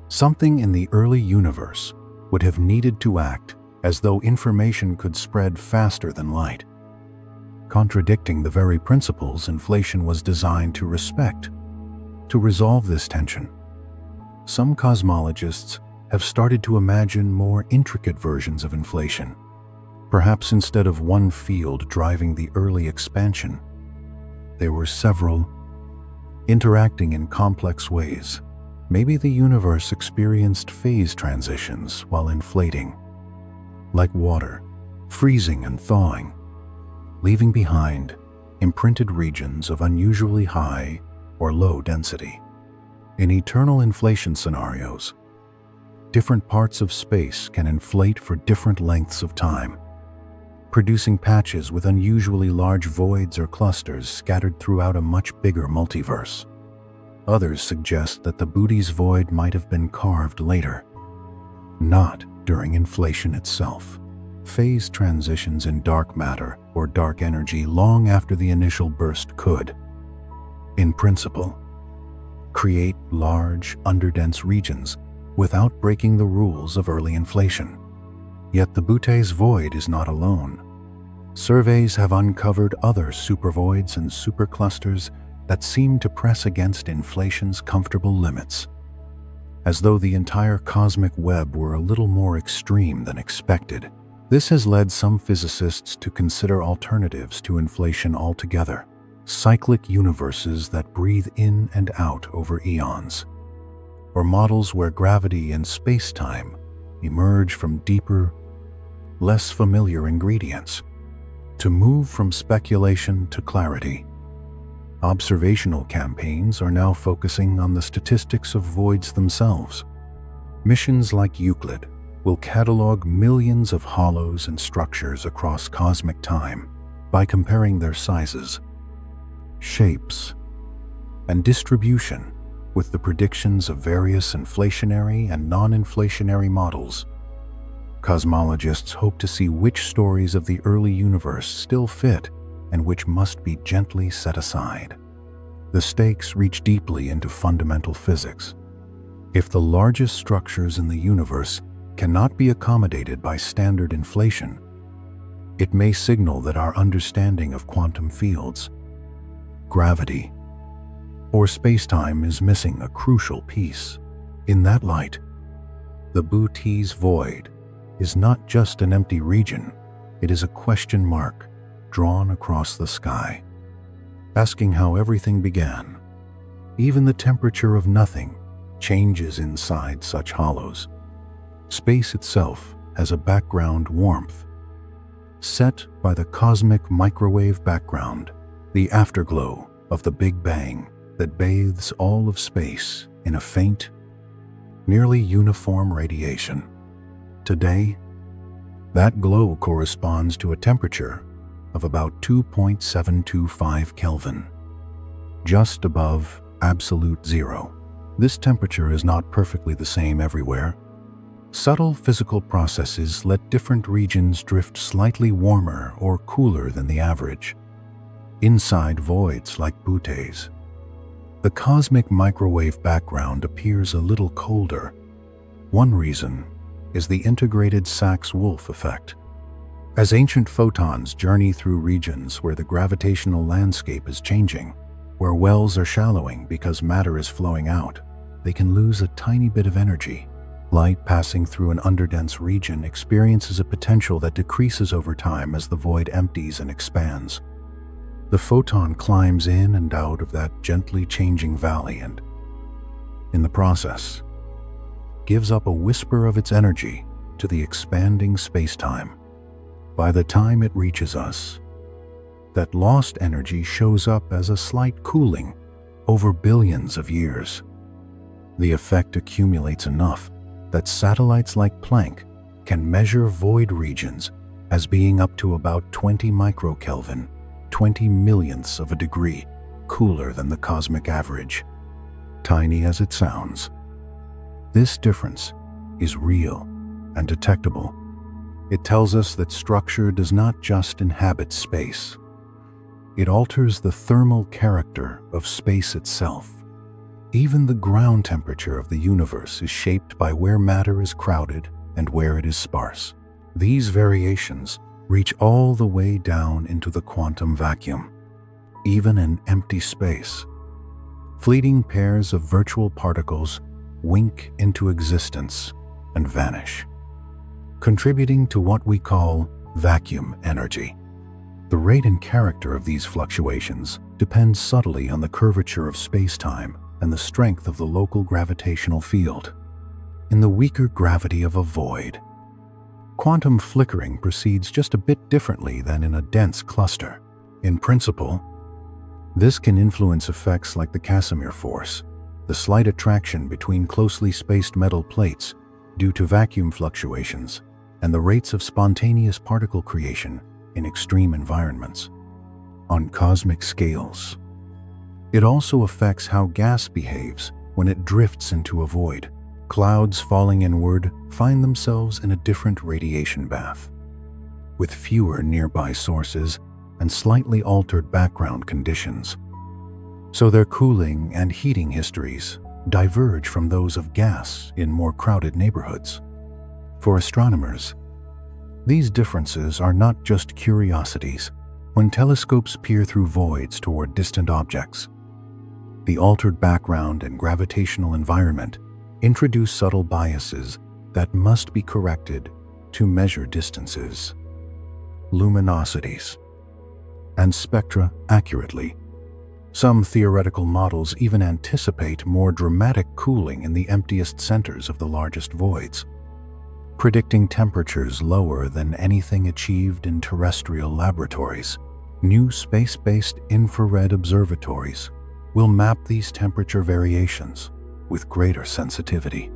something in the early universe would have needed to act as though information could spread faster than light, contradicting the very principles inflation was designed to respect. To resolve this tension, some cosmologists have started to imagine more intricate versions of inflation. Perhaps instead of one field driving the early expansion, there were several interacting in complex ways. Maybe the universe experienced phase transitions while inflating, like water, freezing and thawing, leaving behind imprinted regions of unusually high or low density. In eternal inflation scenarios, different parts of space can inflate for different lengths of time, producing patches with unusually large voids or clusters scattered throughout a much bigger multiverse. Others suggest that the Buddhi's void might have been carved later, not during inflation itself. Phase transitions in dark matter or dark energy long after the initial burst could, in principle, create large, underdense regions without breaking the rules of early inflation. Yet the Buddhi's void is not alone. Surveys have uncovered other supervoids and superclusters that seem to press against inflation's comfortable limits, as though the entire cosmic web were a little more extreme than expected. This has led some physicists to consider alternatives to inflation altogether, cyclic universes that breathe in and out over eons, or models where gravity and space-time emerge from deeper, less familiar ingredients. To move from speculation to clarity, observational campaigns are now focusing on the statistics of voids themselves. Missions like Euclid will catalog millions of hollows and structures across cosmic time by comparing their sizes, shapes, and distribution with the predictions of various inflationary and non-inflationary models. Cosmologists hope to see which stories of the early universe still fit and which must be gently set aside. The stakes reach deeply into fundamental physics. If the largest structures in the universe cannot be accommodated by standard inflation, it may signal that our understanding of quantum fields, gravity, or spacetime is missing a crucial piece. In that light, the Bootes void is not just an empty region, it is a question mark drawn across the sky, asking how everything began. Even the temperature of nothing changes inside such hollows. Space itself has a background warmth, set by the cosmic microwave background, the afterglow of the Big Bang that bathes all of space in a faint, nearly uniform radiation. Today, that glow corresponds to a temperature of about 2.725 Kelvin, just above absolute zero. This temperature is not perfectly the same everywhere. Subtle physical processes let different regions drift slightly warmer or cooler than the average. Inside voids like Bootes, the cosmic microwave background appears a little colder. One reason is the integrated Sachs-Wolf effect. As ancient photons journey through regions where the gravitational landscape is changing, where wells are shallowing because matter is flowing out, they can lose a tiny bit of energy. Light passing through an underdense region experiences a potential that decreases over time as the void empties and expands. The photon climbs in and out of that gently changing valley and, in the process, gives up a whisper of its energy to the expanding spacetime. By the time it reaches us, that lost energy shows up as a slight cooling over billions of years. The effect accumulates enough that satellites like Planck can measure void regions as being up to about 20 microkelvin, 20 millionths of a degree, cooler than the cosmic average. Tiny as it sounds, this difference is real and detectable. It tells us that structure does not just inhabit space. It alters the thermal character of space itself. Even the ground temperature of the universe is shaped by where matter is crowded and where it is sparse. These variations reach all the way down into the quantum vacuum. Even in empty space, fleeting pairs of virtual particles wink into existence and vanish, contributing to what we call vacuum energy. The rate and character of these fluctuations depends subtly on the curvature of spacetime and the strength of the local gravitational field. In the weaker gravity of a void, quantum flickering proceeds just a bit differently than in a dense cluster. In principle, this can influence effects like the Casimir force, the slight attraction between closely spaced metal plates due to vacuum fluctuations, and the rates of spontaneous particle creation in extreme environments. On cosmic scales, it also affects how gas behaves when it drifts into a void. Clouds falling inward find themselves in a different radiation bath, with fewer nearby sources and slightly altered background conditions. So their cooling and heating histories diverge from those of gas in more crowded neighborhoods. For astronomers, these differences are not just curiosities. When telescopes peer through voids toward distant objects, the altered background and gravitational environment introduce subtle biases that must be corrected to measure distances, luminosities, and spectra accurately. Some theoretical models even anticipate more dramatic cooling in the emptiest centers of the largest voids. predicting temperatures lower than anything achieved in terrestrial laboratories. New space-based infrared observatories will map these temperature variations with greater sensitivity,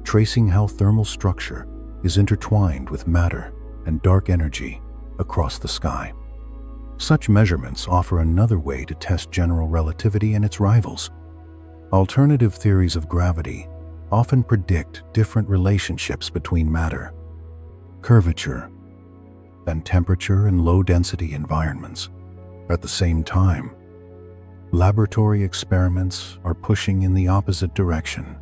tracing how thermal structure is intertwined with matter and dark energy across the sky. Such measurements offer another way to test general relativity and its rivals. Alternative theories of gravity often predict different relationships between matter, curvature, and temperature in low-density environments. At the same time, laboratory experiments are pushing in the opposite direction,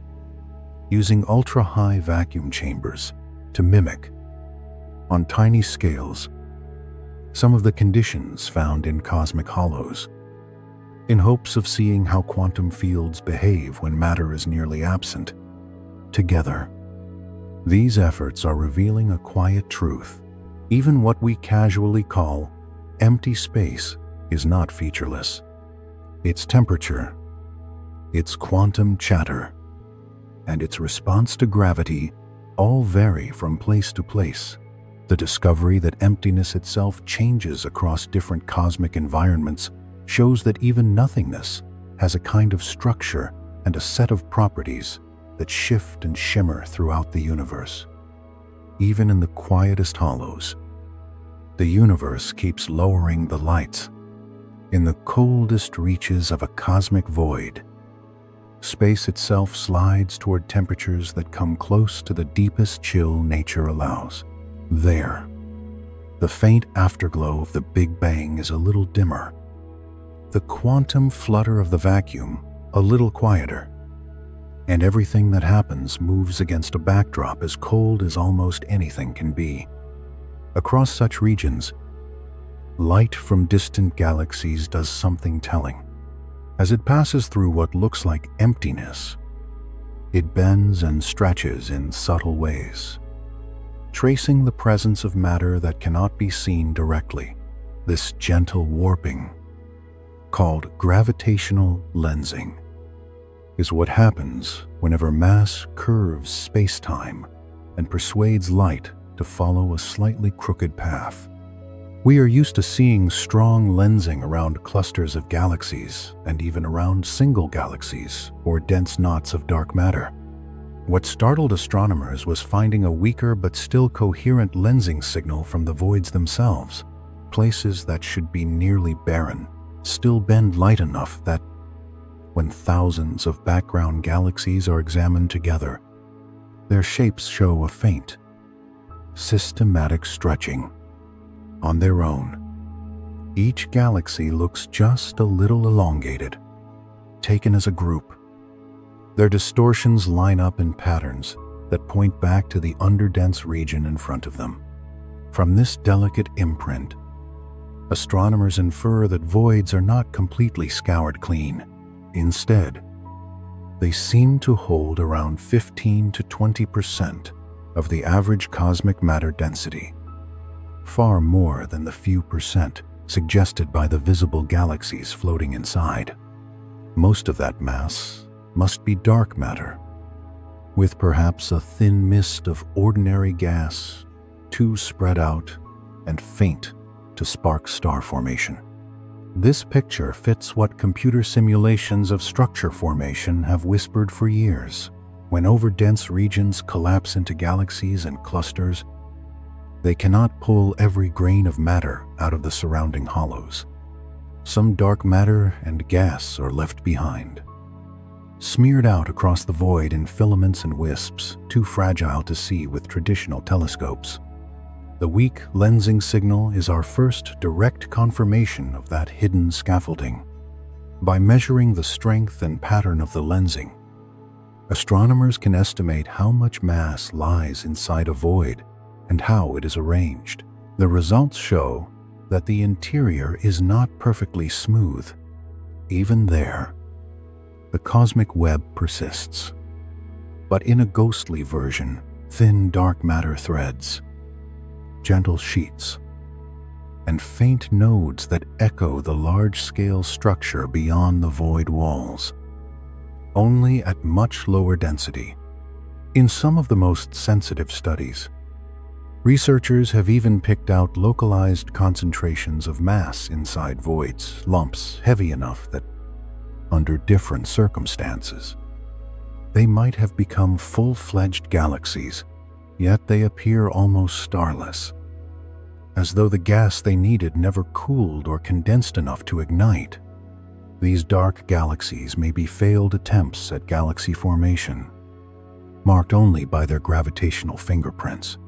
using ultra-high vacuum chambers to mimic, on tiny scales, some of the conditions found in cosmic hollows, in hopes of seeing how quantum fields behave when matter is nearly absent. Together, these efforts are revealing a quiet truth. Even what we casually call empty space is not featureless. Its temperature, its quantum chatter, and its response to gravity all vary from place to place. The discovery that emptiness itself changes across different cosmic environments shows that even nothingness has a kind of structure and a set of properties that shift and shimmer throughout the universe. Even in the quietest hollows, the universe keeps lowering the lights. In the coldest reaches of a cosmic void, space itself slides toward temperatures that come close to the deepest chill nature allows. There, the faint afterglow of the Big Bang is a little dimmer, the quantum flutter of the vacuum a little quieter, and everything that happens moves against a backdrop as cold as almost anything can be. Across such regions, light from distant galaxies does something telling. As it passes through what looks like emptiness, it bends and stretches in subtle ways, tracing the presence of matter that cannot be seen directly. This gentle warping, called gravitational lensing, is what happens whenever mass curves space-time and persuades light to follow a slightly crooked path. We are used to seeing strong lensing around clusters of galaxies and even around single galaxies or dense knots of dark matter. What startled astronomers was finding a weaker but still coherent lensing signal from the voids themselves. Places that should be nearly barren still bend light enough that, when thousands of background galaxies are examined together, their shapes show a faint, systematic stretching. On their own, each galaxy looks just a little elongated, taken as a group. Their distortions line up in patterns that point back to the underdense region in front of them. From this delicate imprint, astronomers infer that voids are not completely scoured clean. Instead, they seem to hold around 15 to 20% of the average cosmic matter density, far more than the few percent suggested by the visible galaxies floating inside. Most of that mass must be dark matter, with perhaps a thin mist of ordinary gas, too spread out and faint to spark star formation. This picture fits what computer simulations of structure formation have whispered for years. When overdense regions collapse into galaxies and clusters, they cannot pull every grain of matter out of the surrounding hollows. Some dark matter and gas are left behind, smeared out across the void in filaments and wisps, too fragile to see with traditional telescopes. The weak lensing signal is our first direct confirmation of that hidden scaffolding. By measuring the strength and pattern of the lensing, astronomers can estimate how much mass lies inside a void and how it is arranged. The results show that the interior is not perfectly smooth. Even there, the cosmic web persists, but in a ghostly version, thin dark matter threads, gentle sheets, and faint nodes that echo the large-scale structure beyond the void walls. Only at much lower density, In some of the most sensitive studies, researchers have even picked out localized concentrations of mass inside voids, lumps heavy enough that, under different circumstances, they might have become full-fledged galaxies, yet they appear almost starless, as though the gas they needed never cooled or condensed enough to ignite. These dark galaxies may be failed attempts at galaxy formation, marked only by their gravitational fingerprints,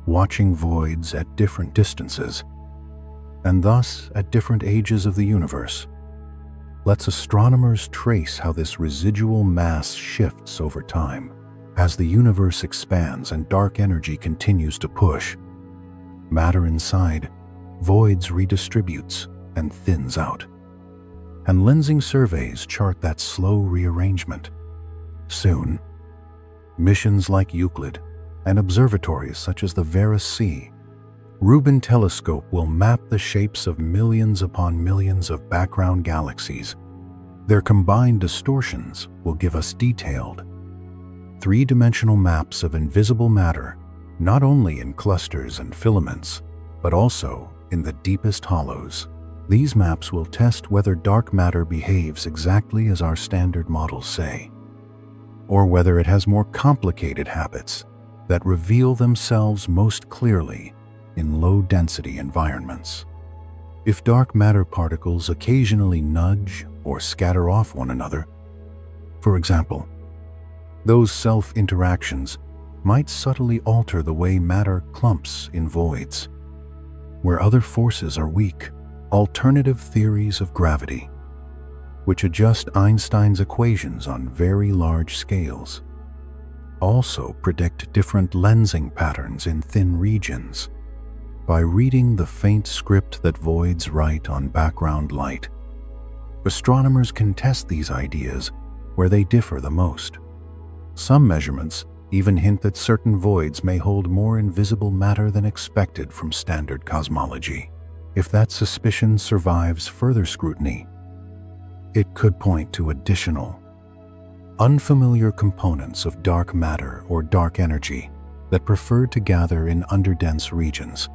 watching voids at different distances, and thus at different ages of the universe, lets astronomers trace how this residual mass shifts over time. As the universe expands and dark energy continues to push, matter inside voids redistributes and thins out. And lensing surveys chart that slow rearrangement. Soon, missions like Euclid and observatories such as the Vera C. Rubin telescope will map the shapes of millions upon millions of background galaxies. Their combined distortions will give us detailed, three-dimensional maps of invisible matter, not only in clusters and filaments, but also in the deepest hollows. These maps will test whether dark matter behaves exactly as our standard models say, or whether it has more complicated habits that reveal themselves most clearly in low-density environments. If dark matter particles occasionally nudge or scatter off one another, for example, those self-interactions might subtly alter the way matter clumps in voids. Where other forces are weak, alternative theories of gravity, which adjust Einstein's equations on very large scales, also predict different lensing patterns in thin regions. By reading the faint script that voids write on background light, astronomers can test these ideas where they differ the most. Some measurements even hint that certain voids may hold more invisible matter than expected from standard cosmology. If that suspicion survives further scrutiny, it could point to additional, unfamiliar components of dark matter or dark energy that prefer to gather in underdense regions.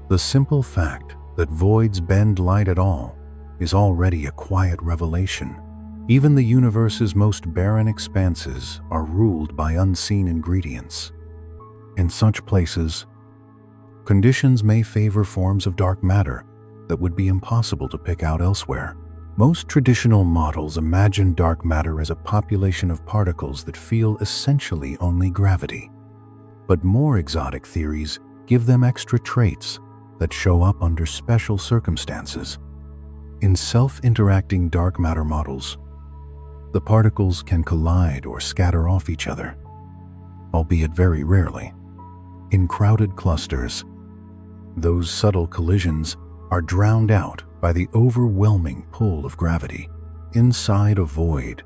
The simple fact that voids bend light at all is already a quiet revelation. Even the universe's most barren expanses are ruled by unseen ingredients. In such places, conditions may favor forms of dark matter that would be impossible to pick out elsewhere. Most traditional models imagine dark matter as a population of particles that feel essentially only gravity. But more exotic theories give them extra traits that show up under special circumstances. In self-interacting dark matter models, the particles can collide or scatter off each other, albeit very rarely. In crowded clusters, those subtle collisions are drowned out by the overwhelming pull of gravity. Inside a void,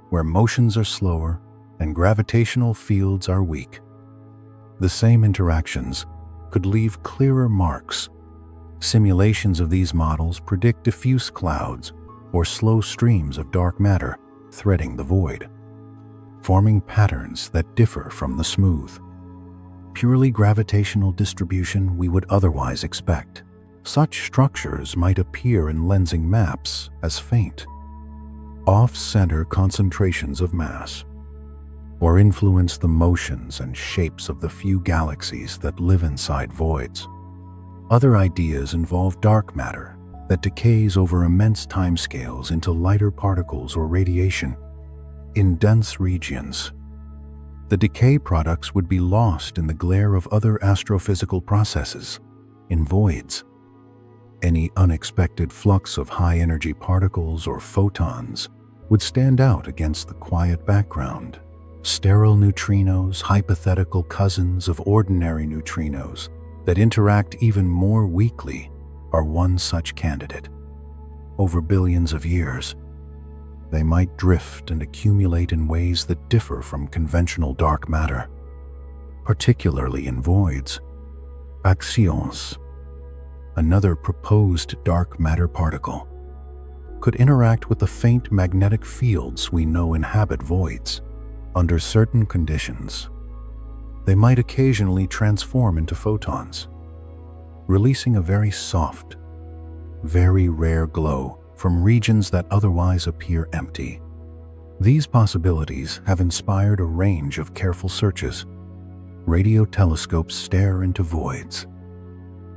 where motions are slower and gravitational fields are weak, the same interactions could leave clearer marks. Simulations of these models predict diffuse clouds or slow streams of dark matter threading the void, forming patterns that differ from the smooth, purely gravitational distribution we would otherwise expect. Such structures might appear in lensing maps as faint, off-center concentrations of mass, or influence the motions and shapes of the few galaxies that live inside voids. Other ideas involve dark matter that decays over immense timescales into lighter particles or radiation. In dense regions, the decay products would be lost in the glare of other astrophysical processes. In voids, any unexpected flux of high-energy particles or photons would stand out against the quiet background. Sterile neutrinos, hypothetical cousins of ordinary neutrinos that interact even more weakly, are one such candidate. Over billions of years, they might drift and accumulate in ways that differ from conventional dark matter, particularly in voids. Axions, another proposed dark matter particle, could interact with the faint magnetic fields we know inhabit voids. Under certain conditions, they might occasionally transform into photons, releasing a very soft, very rare glow from regions that otherwise appear empty. These possibilities have inspired a range of careful searches. Radio telescopes stare into voids,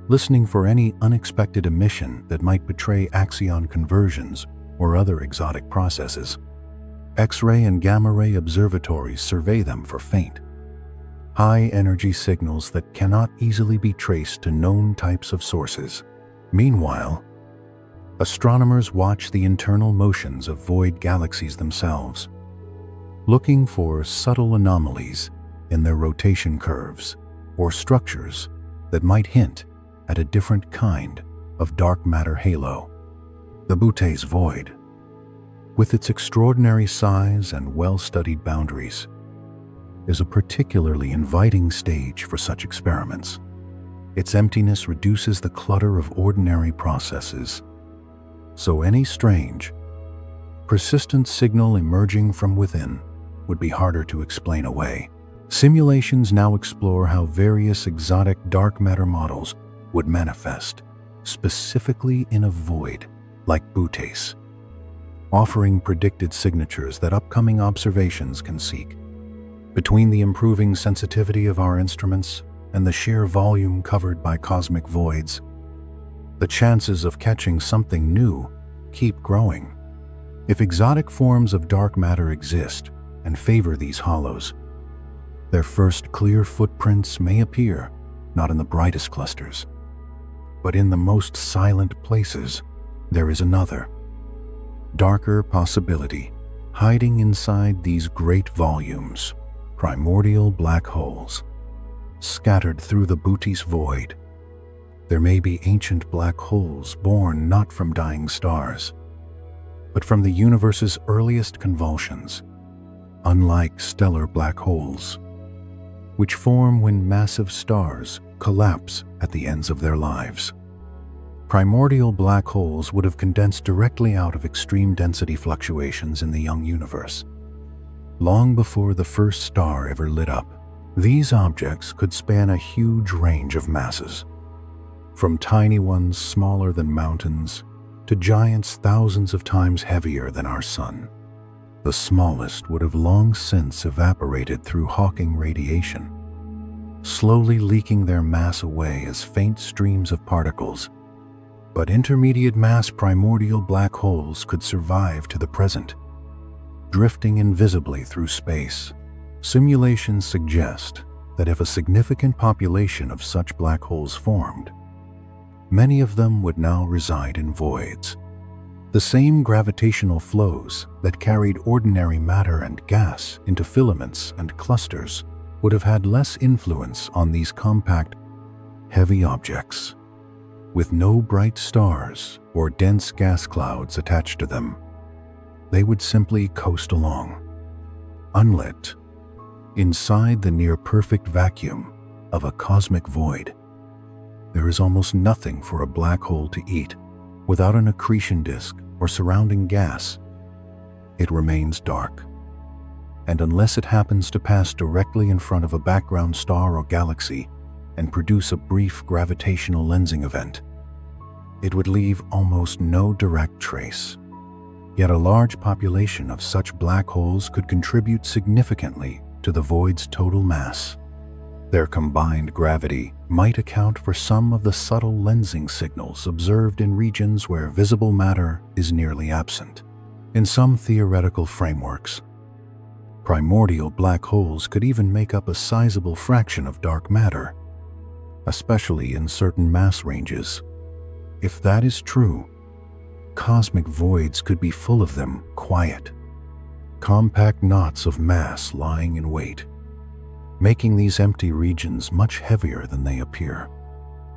listening for any unexpected emission that might betray axion conversions or other exotic processes. X-ray and gamma-ray observatories survey them for faint, high-energy signals that cannot easily be traced to known types of sources. Meanwhile, astronomers watch the internal motions of void galaxies themselves, looking for subtle anomalies in their rotation curves or structures that might hint at a different kind of dark matter halo. The Butte's void, with its extraordinary size and well-studied boundaries, is a particularly inviting stage for such experiments. Its emptiness reduces the clutter of ordinary processes, so any strange, persistent signal emerging from within would be harder to explain away. Simulations now explore how various exotic dark matter models would manifest, specifically in a void like Butte's, offering predicted signatures that upcoming observations can seek. Between the improving sensitivity of our instruments and the sheer volume covered by cosmic voids, the chances of catching something new keep growing. If exotic forms of dark matter exist and favor these hollows, their first clear footprints may appear not in the brightest clusters, but in the most silent places. There is another, darker possibility hiding inside these great volumes: primordial black holes. Scattered through the Butte's void, there may be ancient black holes born not from dying stars, but from the universe's earliest convulsions, unlike stellar black holes, which form when massive stars collapse at the ends of their lives. Primordial black holes would have condensed directly out of extreme density fluctuations in the young universe, long before the first star ever lit up. These objects could span a huge range of masses, from tiny ones smaller than mountains to giants thousands of times heavier than our sun. The smallest would have long since evaporated through Hawking radiation, slowly leaking their mass away as faint streams of particles. But intermediate mass primordial black holes could survive to the present, drifting invisibly through space. Simulations suggest that if a significant population of such black holes formed, many of them would now reside in voids. The same gravitational flows that carried ordinary matter and gas into filaments and clusters would have had less influence on these compact, heavy objects. With no bright stars or dense gas clouds attached to them, they would simply coast along, unlit, inside the near-perfect vacuum of a cosmic void. There is almost nothing for a black hole to eat. Without an accretion disk or surrounding gas, it remains dark. And unless it happens to pass directly in front of a background star or galaxy and produce a brief gravitational lensing event, it would leave almost no direct trace. Yet a large population of such black holes could contribute significantly to the void's total mass. Their combined gravity might account for some of the subtle lensing signals observed in regions where visible matter is nearly absent. In some theoretical frameworks, primordial black holes could even make up a sizable fraction of dark matter, especially in certain mass ranges. If that is true, cosmic voids could be full of them, quiet, compact knots of mass lying in wait, making these empty regions much heavier than they appear.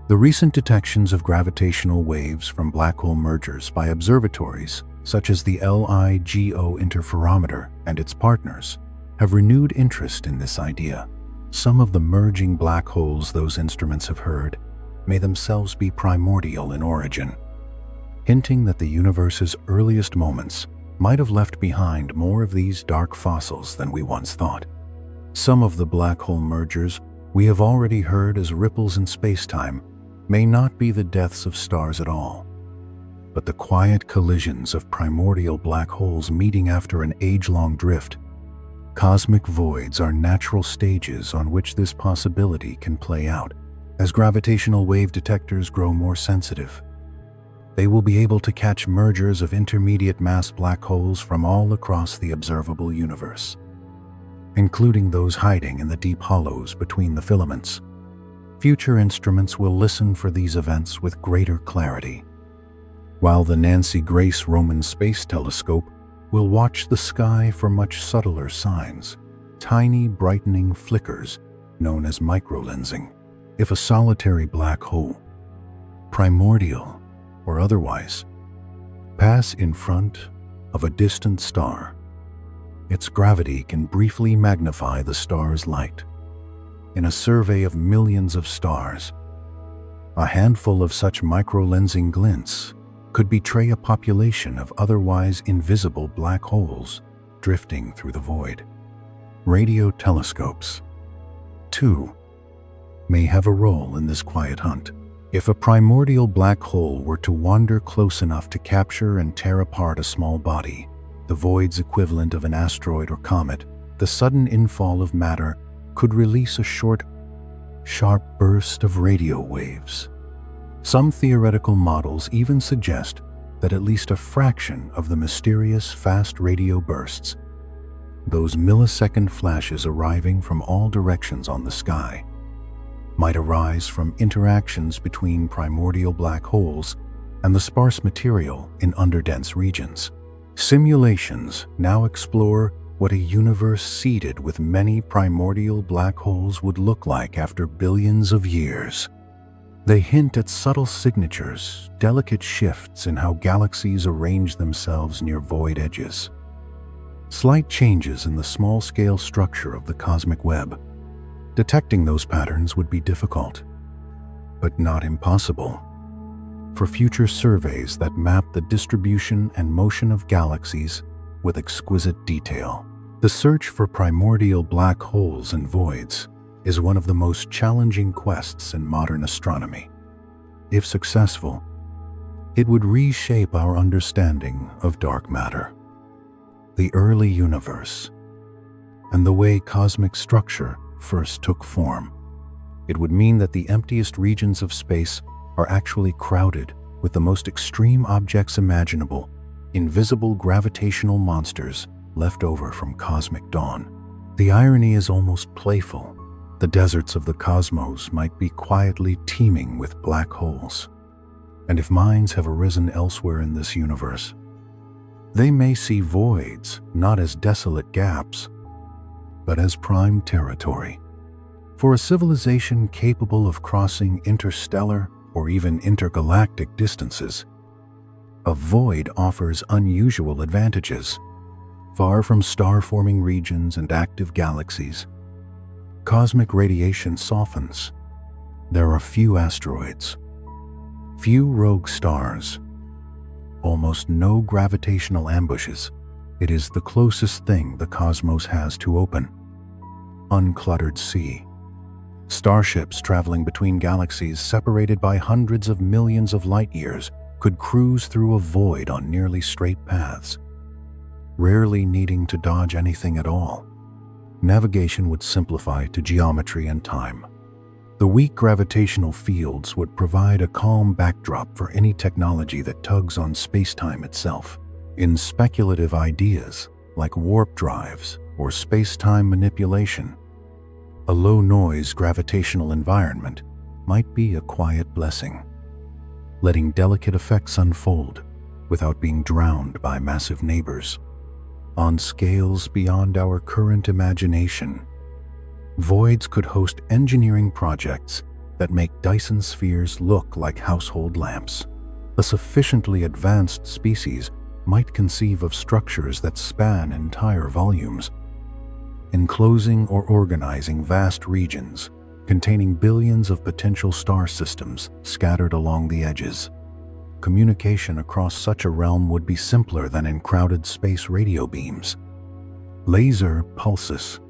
The recent detections of gravitational waves from black hole mergers by observatories such as the LIGO interferometer and its partners have renewed interest in this idea. Some of the merging black holes those instruments have heard may themselves be primordial in origin, hinting that the universe's earliest moments might have left behind more of these dark fossils than we once thought. Some of the black hole mergers we have already heard as ripples in space-time may not be the deaths of stars at all, but the quiet collisions of primordial black holes meeting after an age-long drift. Cosmic voids are natural stages on which this possibility can play out. As gravitational wave detectors grow more sensitive, they will be able to catch mergers of intermediate mass black holes from all across the observable universe, including those hiding in the deep hollows between the filaments. Future instruments will listen for these events with greater clarity, while the Nancy Grace Roman Space Telescope will watch the sky for much subtler signs, tiny brightening flickers known as microlensing. If a solitary black hole, primordial or otherwise, pass in front of a distant star, its gravity can briefly magnify the star's light. In a survey of millions of stars, a handful of such microlensing glints could betray a population of otherwise invisible black holes drifting through the void. Radio telescopes, too, may have a role in this quiet hunt. If a primordial black hole were to wander close enough to capture and tear apart a small body, the void's equivalent of an asteroid or comet, the sudden infall of matter could release a short, sharp burst of radio waves. Some theoretical models even suggest that at least a fraction of the mysterious fast radio bursts, those millisecond flashes arriving from all directions on the sky, might arise from interactions between primordial black holes and the sparse material in underdense regions. Simulations now explore what a universe seeded with many primordial black holes would look like after billions of years. They hint at subtle signatures, delicate shifts in how galaxies arrange themselves near void edges. Slight changes in the small-scale structure of the cosmic web. Detecting those patterns would be difficult, but not impossible. For future surveys that map the distribution and motion of galaxies with exquisite detail, the search for primordial black holes and voids is one of the most challenging quests in modern astronomy. If successful, it would reshape our understanding of dark matter, the early universe, and the way cosmic structure first took form. It would mean that the emptiest regions of space are actually crowded with the most extreme objects imaginable, invisible gravitational monsters left over from cosmic dawn. The irony is almost playful. The deserts of the cosmos might be quietly teeming with black holes. And if minds have arisen elsewhere in this universe, they may see voids not as desolate gaps, but as prime territory. For a civilization capable of crossing interstellar or even intergalactic distances, a void offers unusual advantages. Far from star-forming regions and active galaxies, cosmic radiation softens. There are few asteroids, few rogue stars, almost no gravitational ambushes. It is the closest thing the cosmos has to open uncluttered sea. Starships traveling between galaxies separated by hundreds of millions of light years could cruise through a void on nearly straight paths, rarely needing to dodge anything at all. Navigation would simplify to geometry and time. The weak gravitational fields would provide a calm backdrop for any technology that tugs on space-time itself. In speculative ideas like warp drives or space-time manipulation, a low-noise gravitational environment might be a quiet blessing, letting delicate effects unfold without being drowned by massive neighbors. On scales beyond our current imagination, voids could host engineering projects that make Dyson spheres look like household lamps. A sufficiently advanced species might conceive of structures that span entire volumes, enclosing or organizing vast regions containing billions of potential star systems scattered along the edges. communication across such a realm would be simpler than in crowded space radio beams. Laser pulses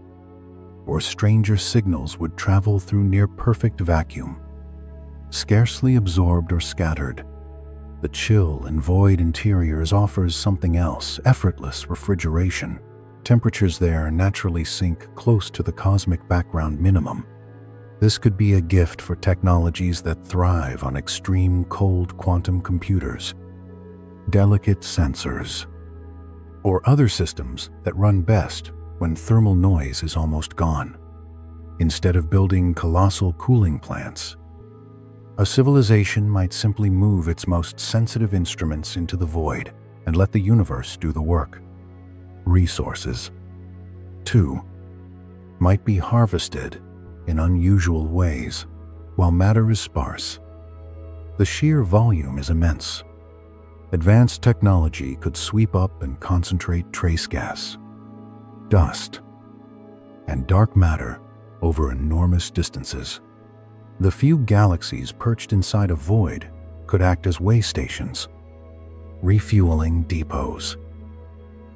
or stranger signals would travel through near-perfect vacuum, scarcely absorbed or scattered. The chill and void interiors offers something else, effortless refrigeration. Temperatures there naturally sink close to the cosmic background minimum. This could be a gift for technologies that thrive on extreme cold quantum computers, delicate sensors, or other systems that run best when thermal noise is almost gone. Instead of building colossal cooling plants, a civilization might simply move its most sensitive instruments into the void and let the universe do the work. Resources, too, might be harvested in unusual ways. While matter is sparse, the sheer volume is immense. Advanced technology could sweep up and concentrate trace gas, dust, and dark matter over enormous distances. The few galaxies perched inside a void could act as way stations, refueling depots,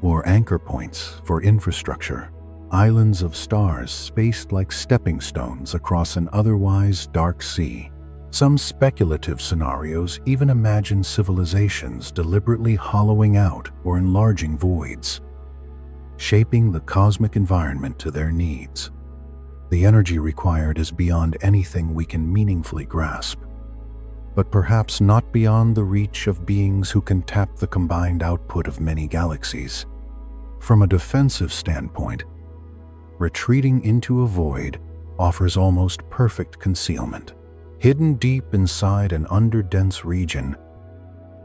or anchor points for infrastructure. Islands of stars spaced like stepping stones across an otherwise dark sea. Some speculative scenarios even imagine civilizations deliberately hollowing out or enlarging voids, shaping the cosmic environment to their needs. The energy required is beyond anything we can meaningfully grasp, but perhaps not beyond the reach of beings who can tap the combined output of many galaxies. From a defensive standpoint, retreating into a void offers almost perfect concealment. Hidden deep inside an underdense region,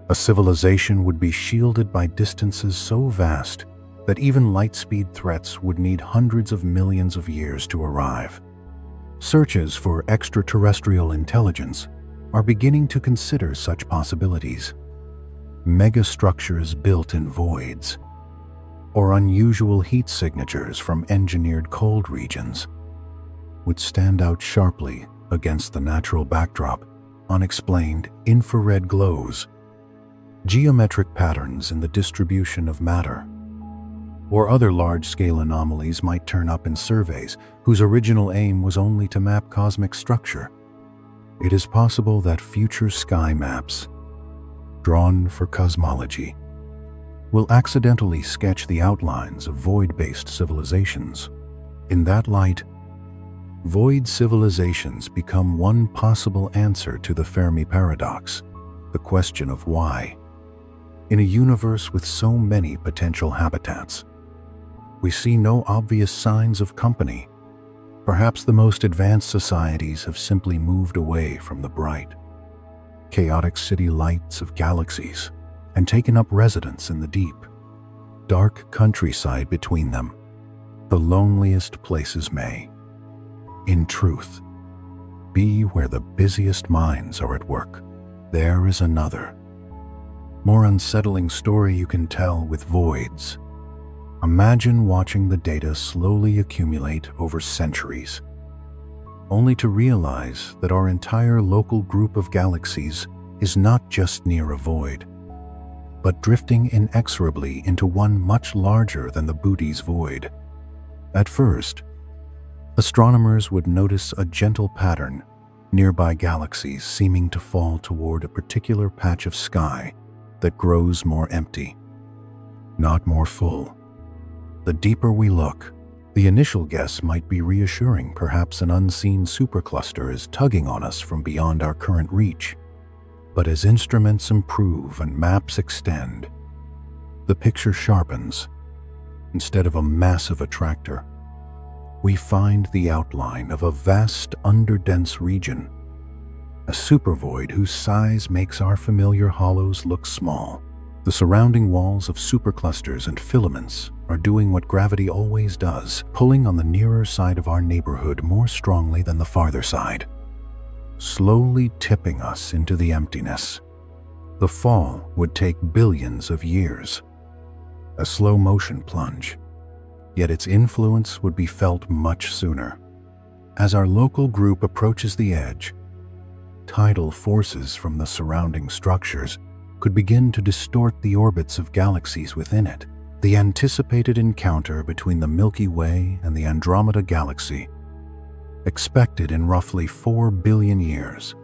a civilization would be shielded by distances so vast that even light-speed threats would need hundreds of millions of years to arrive. Searches for extraterrestrial intelligence are beginning to consider such possibilities. Megastructures built in voids, or unusual heat signatures from engineered cold regions, would stand out sharply against the natural backdrop. Unexplained infrared glows, geometric patterns in the distribution of matter, or other large-scale anomalies might turn up in surveys whose original aim was only to map cosmic structure. It is possible that future sky maps, drawn for cosmology, will accidentally sketch the outlines of void-based civilizations. In that light, void civilizations become one possible answer to the Fermi paradox, the question of why. In a universe with so many potential habitats, we see no obvious signs of company. Perhaps the most advanced societies have simply moved away from the bright, chaotic city lights of galaxies and taken up residence in the deep, dark countryside between them. The loneliest places may, in truth, be where the busiest minds are at work. There is another, more unsettling story you can tell with voids. Imagine watching the data slowly accumulate over centuries, only to realize that our entire local group of galaxies is not just near a void, but drifting inexorably into one much larger than the Booty's void. At first, astronomers would notice a gentle pattern, nearby galaxies seeming to fall toward a particular patch of sky that grows more empty, not more full. The deeper we look, the initial guess might be reassuring. Perhaps an unseen supercluster is tugging on us from beyond our current reach. But as instruments improve and maps extend, the picture sharpens. Instead of a massive attractor, we find the outline of a vast underdense region, a supervoid whose size makes our familiar hollows look small. The surrounding walls of superclusters and filaments are doing what gravity always does, pulling on the nearer side of our neighborhood more strongly than the farther side, slowly tipping us into the emptiness. The fall would take billions of years, a slow-motion plunge, yet its influence would be felt much sooner. As our local group approaches the edge, tidal forces from the surrounding structures could begin to distort the orbits of galaxies within it. The anticipated encounter between the Milky Way and the Andromeda Galaxy, expected in roughly 4 billion years,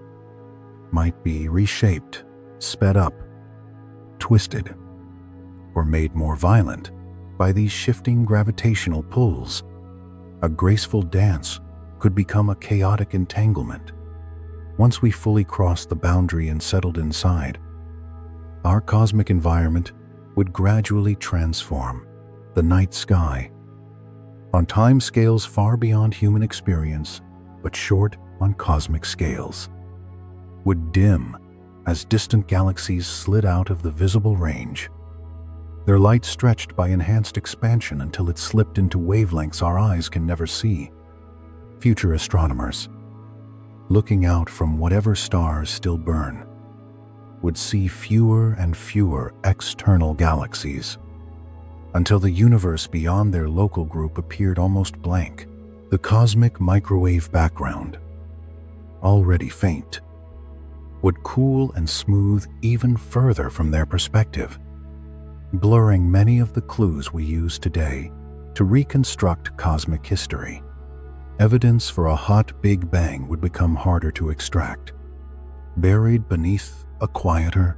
might be reshaped, sped up, twisted, or made more violent by these shifting gravitational pulls. A graceful dance could become a chaotic entanglement. Once we fully crossed the boundary and settled inside, our cosmic environment would gradually transform. The night sky, on time scales far beyond human experience, but short on cosmic scales, would dim as distant galaxies slid out of the visible range, their light stretched by enhanced expansion until it slipped into wavelengths our eyes can never see. Future astronomers, looking out from whatever stars still burn, would see fewer and fewer external galaxies, until the universe beyond their local group appeared almost blank. The cosmic microwave background, already faint, would cool and smooth even further from their perspective, blurring many of the clues we use today to reconstruct cosmic history. Evidence for a hot Big Bang would become harder to extract, buried beneath a quieter,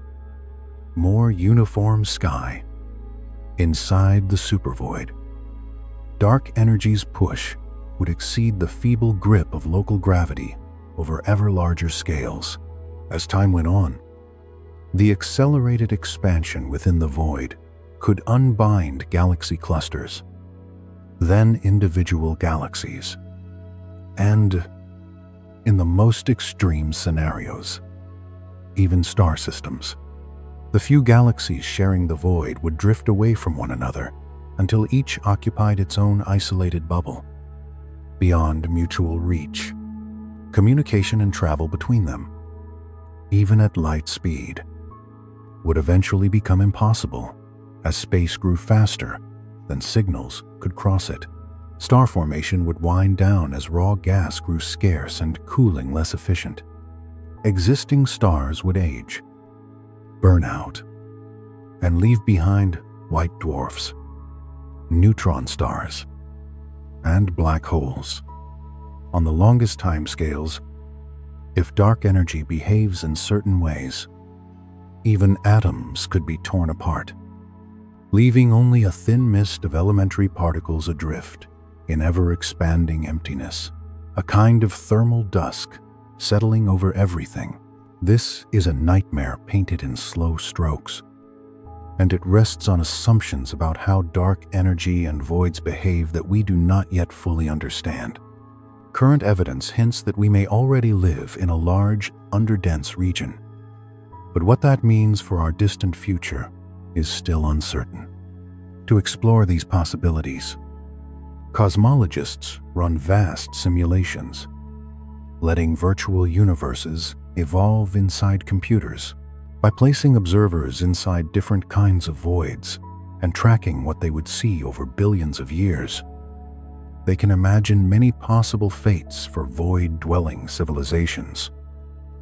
more uniform sky. Inside the supervoid, dark energy's push would exceed the feeble grip of local gravity over ever larger scales. As time went on, the accelerated expansion within the void could unbind galaxy clusters, then individual galaxies, and, in the most extreme scenarios, even star systems. The few galaxies sharing the void would drift away from one another until each occupied its own isolated bubble. Beyond mutual reach, communication and travel between them, even at light speed, would eventually become impossible as space grew faster than signals could cross it. Star formation would wind down as raw gas grew scarce and cooling less efficient. Existing stars would age, burn out, and leave behind white dwarfs, neutron stars, and black holes. On the longest timescales, if dark energy behaves in certain ways, even atoms could be torn apart, leaving only a thin mist of elementary particles adrift in ever-expanding emptiness, a kind of thermal dusk settling over everything. This is a nightmare painted in slow strokes, and it rests on assumptions about how dark energy and voids behave that we do not yet fully understand. Current evidence hints that we may already live in a large, underdense region, but what that means for our distant future is still uncertain. To explore these possibilities, cosmologists run vast simulations, letting virtual universes evolve inside computers. By placing observers inside different kinds of voids and tracking what they would see over billions of years, they can imagine many possible fates for void-dwelling civilizations.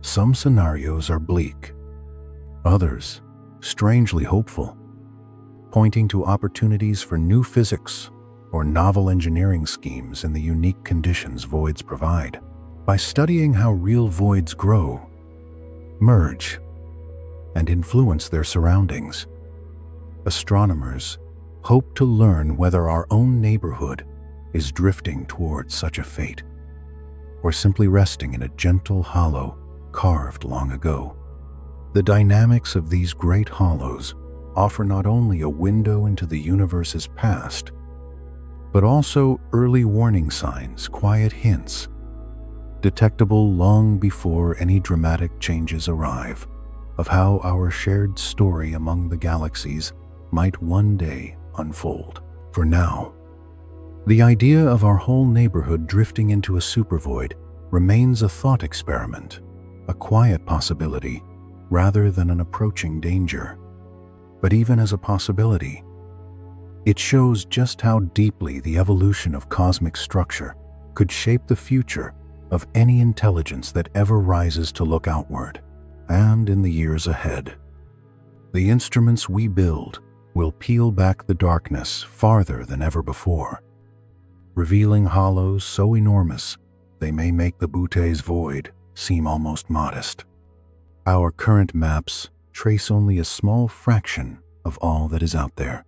Some scenarios are bleak, others strangely hopeful, pointing to opportunities for new physics or novel engineering schemes in the unique conditions voids provide. By studying how real voids grow, merge, and influence their surroundings, astronomers hope to learn whether our own neighborhood is drifting towards such a fate, or simply resting in a gentle hollow carved long ago. The dynamics of these great hollows offer not only a window into the universe's past, but also early warning signs, quiet hints, detectable long before any dramatic changes arrive, of how our shared story among the galaxies might one day unfold. For now, the idea of our whole neighborhood drifting into a supervoid remains a thought experiment, a quiet possibility rather than an approaching danger. But even as a possibility, it shows just how deeply the evolution of cosmic structure could shape the future of any intelligence that ever rises to look outward. And in the years ahead, The instruments we build will peel back the darkness farther than ever before, revealing hollows so enormous they may make the Bouteille's void seem almost modest. Our current maps trace only a small fraction of all that is out there.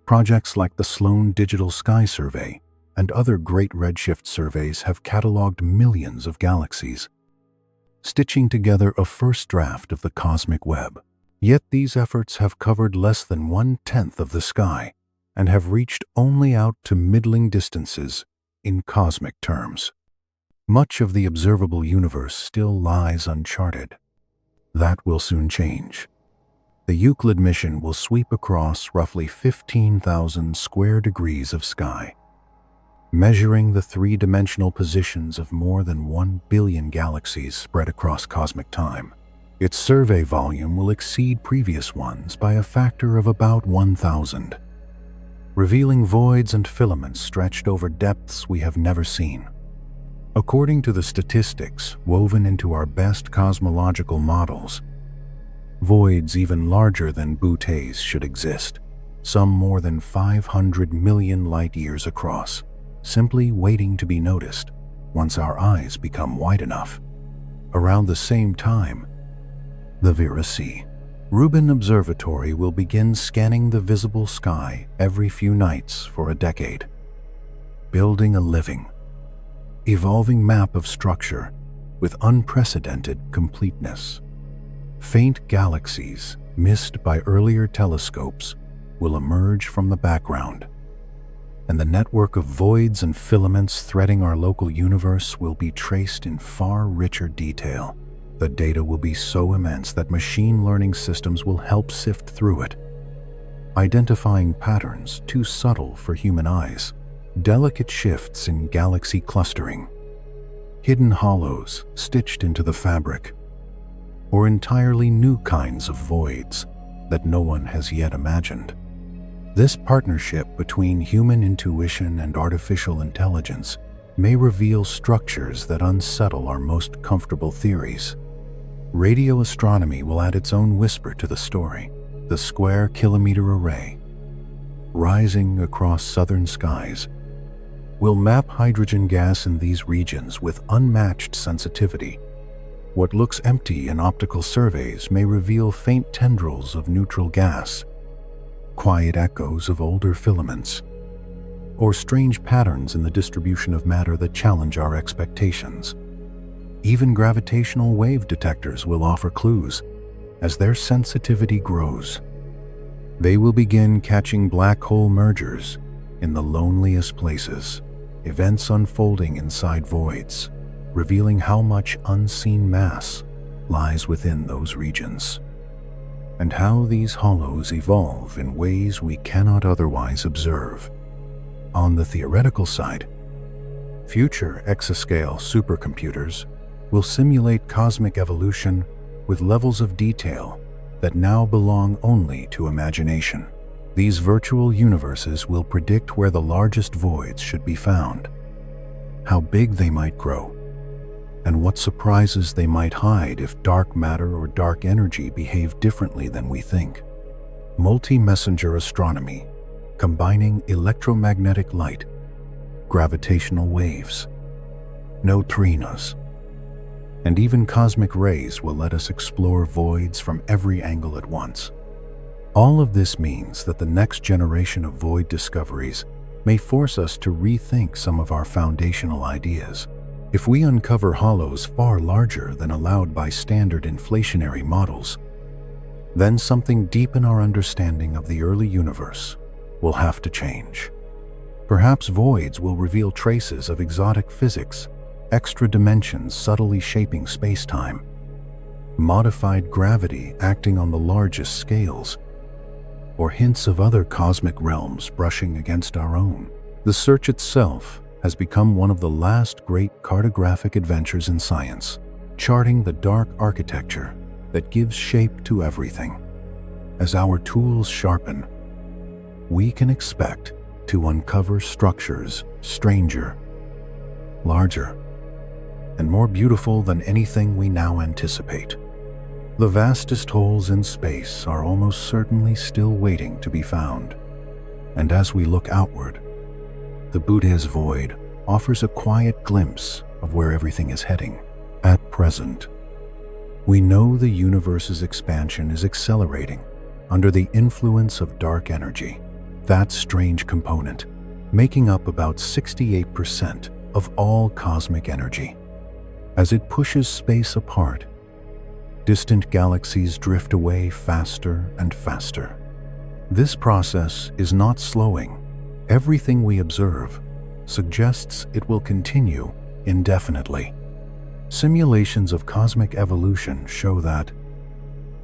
Projects like the Sloan Digital Sky Survey and other great redshift surveys have cataloged millions of galaxies, stitching together a first draft of the cosmic web. Yet these efforts have covered less than 1/10 of the sky and have reached only out to middling distances in cosmic terms. Much of the observable universe still lies uncharted. That will soon change. The Euclid mission will sweep across roughly 15,000 square degrees of sky, measuring the three-dimensional positions of more than 1 billion galaxies spread across cosmic time. Its survey volume will exceed previous ones by a factor of about 1,000, revealing voids and filaments stretched over depths we have never seen. According to the statistics woven into our best cosmological models, voids even larger than Bouteille's should exist, some more than 500 million light-years across, simply waiting to be noticed once our eyes become wide enough. Around the same time, the Vera C. Rubin Observatory will begin scanning the visible sky every few nights for a decade, building a living, evolving map of structure with unprecedented completeness. Faint galaxies, missed by earlier telescopes, will emerge from the background, and the network of voids and filaments threading our local universe will be traced in far richer detail. The data will be so immense that machine learning systems will help sift through it, identifying patterns too subtle for human eyes, delicate shifts in galaxy clustering, hidden hollows stitched into the fabric, or entirely new kinds of voids that no one has yet imagined. This partnership between human intuition and artificial intelligence may reveal structures that unsettle our most comfortable theories. Radio astronomy will add its own whisper to the story. The Square Kilometer Array, rising across southern skies, will map hydrogen gas in these regions with unmatched sensitivity. What looks empty in optical surveys may reveal faint tendrils of neutral gas, quiet echoes of older filaments, or strange patterns in the distribution of matter that challenge our expectations. Even gravitational wave detectors will offer clues. As their sensitivity grows, they will begin catching black hole mergers in the loneliest places, events unfolding inside voids, revealing how much unseen mass lies within those regions, and how these hollows evolve in ways we cannot otherwise observe. On the theoretical side, future exascale supercomputers will simulate cosmic evolution with levels of detail that now belong only to imagination. These virtual universes will predict where the largest voids should be found, how big they might grow, and what surprises they might hide if dark matter or dark energy behave differently than we think. Multi-messenger astronomy, combining electromagnetic light, gravitational waves, neutrinos, and even cosmic rays will let us explore voids from every angle at once. All of this means that the next generation of void discoveries may force us to rethink some of our foundational ideas. If we uncover hollows far larger than allowed by standard inflationary models, then something deep in our understanding of the early universe will have to change. Perhaps voids will reveal traces of exotic physics, extra dimensions subtly shaping space-time, modified gravity acting on the largest scales, or hints of other cosmic realms brushing against our own. The search itself has become one of the last great cartographic adventures in science, charting the dark architecture that gives shape to everything. As our tools sharpen, we can expect to uncover structures stranger, larger, and more beautiful than anything we now anticipate. The vastest holes in space are almost certainly still waiting to be found. And as we look outward, the Buddha's void offers a quiet glimpse of where everything is heading. At present, we know the universe's expansion is accelerating under the influence of dark energy, that strange component, making up about 68% of all cosmic energy. As it pushes space apart, distant galaxies drift away faster and faster. This process is not slowing. Everything we observe suggests it will continue indefinitely. Simulations of cosmic evolution show that,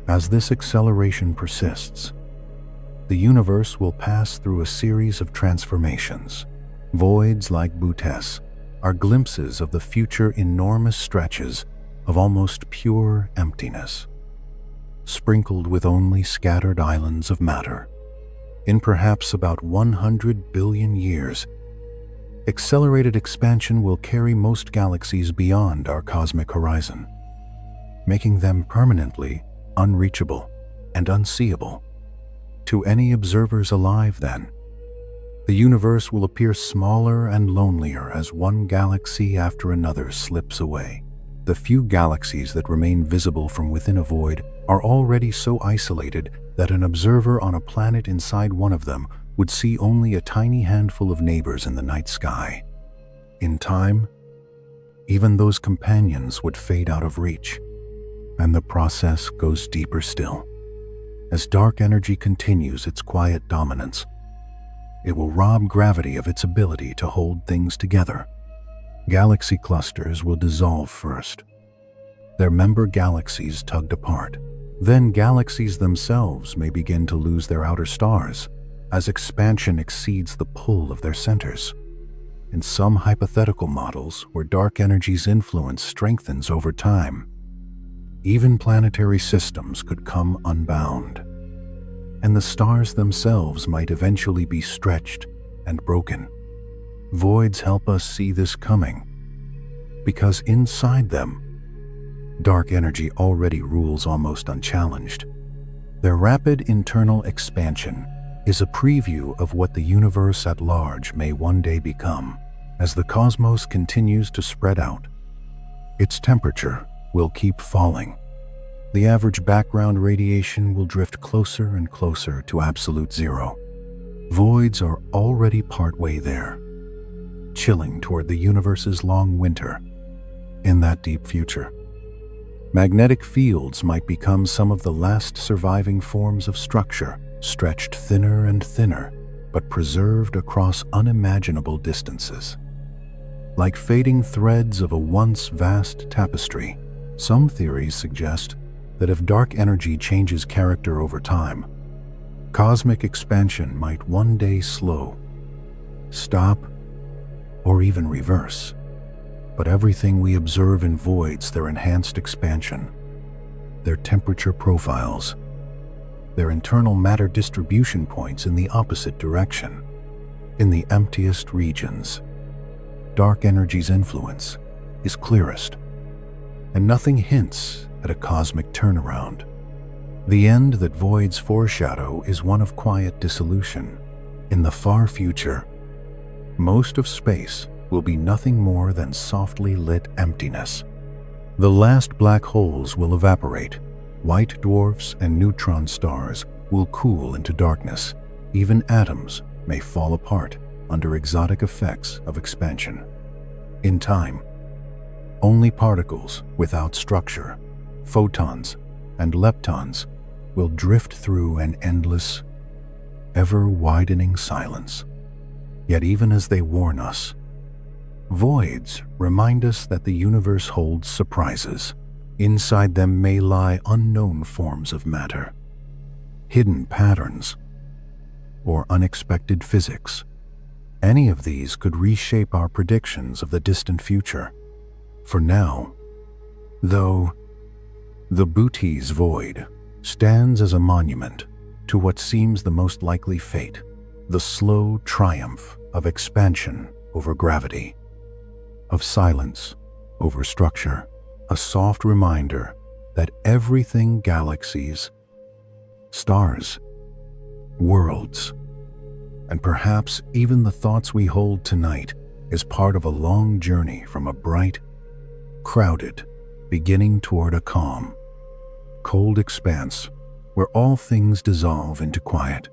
as this acceleration persists, the universe will pass through a series of transformations. Voids like Buddha's are glimpses of the future enormous stretches of almost pure emptiness, sprinkled with only scattered islands of matter. In perhaps about 100 billion years, accelerated expansion will carry most galaxies beyond our cosmic horizon, making them permanently unreachable and unseeable. To any observers alive then, the universe will appear smaller and lonelier as one galaxy after another slips away. The few galaxies that remain visible from within a void are already so isolated that an observer on a planet inside one of them would see only a tiny handful of neighbors in the night sky. In time, even those companions would fade out of reach, and the process goes deeper still. As dark energy continues its quiet dominance, it will rob gravity of its ability to hold things together. Galaxy clusters will dissolve first, their member galaxies tugged apart. Then galaxies themselves may begin to lose their outer stars as expansion exceeds the pull of their centers. In some hypothetical models where dark energy's influence strengthens over time, even planetary systems could come unbound, and the stars themselves might eventually be stretched and broken. Voids help us see this coming, because inside them, dark energy already rules almost unchallenged. Their rapid internal expansion is a preview of what the universe at large may one day become. As the cosmos continues to spread out, its temperature will keep falling. The average background radiation will drift closer and closer to absolute zero. Voids are already partway there, chilling toward the universe's long winter. In that deep future, magnetic fields might become some of the last surviving forms of structure, stretched thinner and thinner, but preserved across unimaginable distances. Like fading threads of a once vast tapestry, some theories suggest that if dark energy changes character over time, cosmic expansion might one day slow, stop, or even reverse. But everything we observe in voids, their enhanced expansion, their temperature profiles, their internal matter distribution points in the opposite direction. In the emptiest regions, dark energy's influence is clearest, and nothing hints at a cosmic turnaround. The end that voids foreshadow is one of quiet dissolution. In the far future, most of space will be nothing more than softly lit emptiness. The last black holes will evaporate. White dwarfs and neutron stars will cool into darkness. Even atoms may fall apart under exotic effects of expansion. In time, only particles without structure, photons and leptons, will drift through an endless, ever-widening silence. Yet even as they warn us, voids remind us that the universe holds surprises. Inside them may lie unknown forms of matter, hidden patterns, or unexpected physics. Any of these could reshape our predictions of the distant future. For now, though, the Buddha's void stands as a monument to what seems the most likely fate, the slow triumph of expansion over gravity, of silence over structure, a soft reminder that everything, galaxies, stars, worlds, and perhaps even the thoughts we hold tonight, is part of a long journey from a bright, crowded beginning toward a calm, cold expanse where all things dissolve into quiet.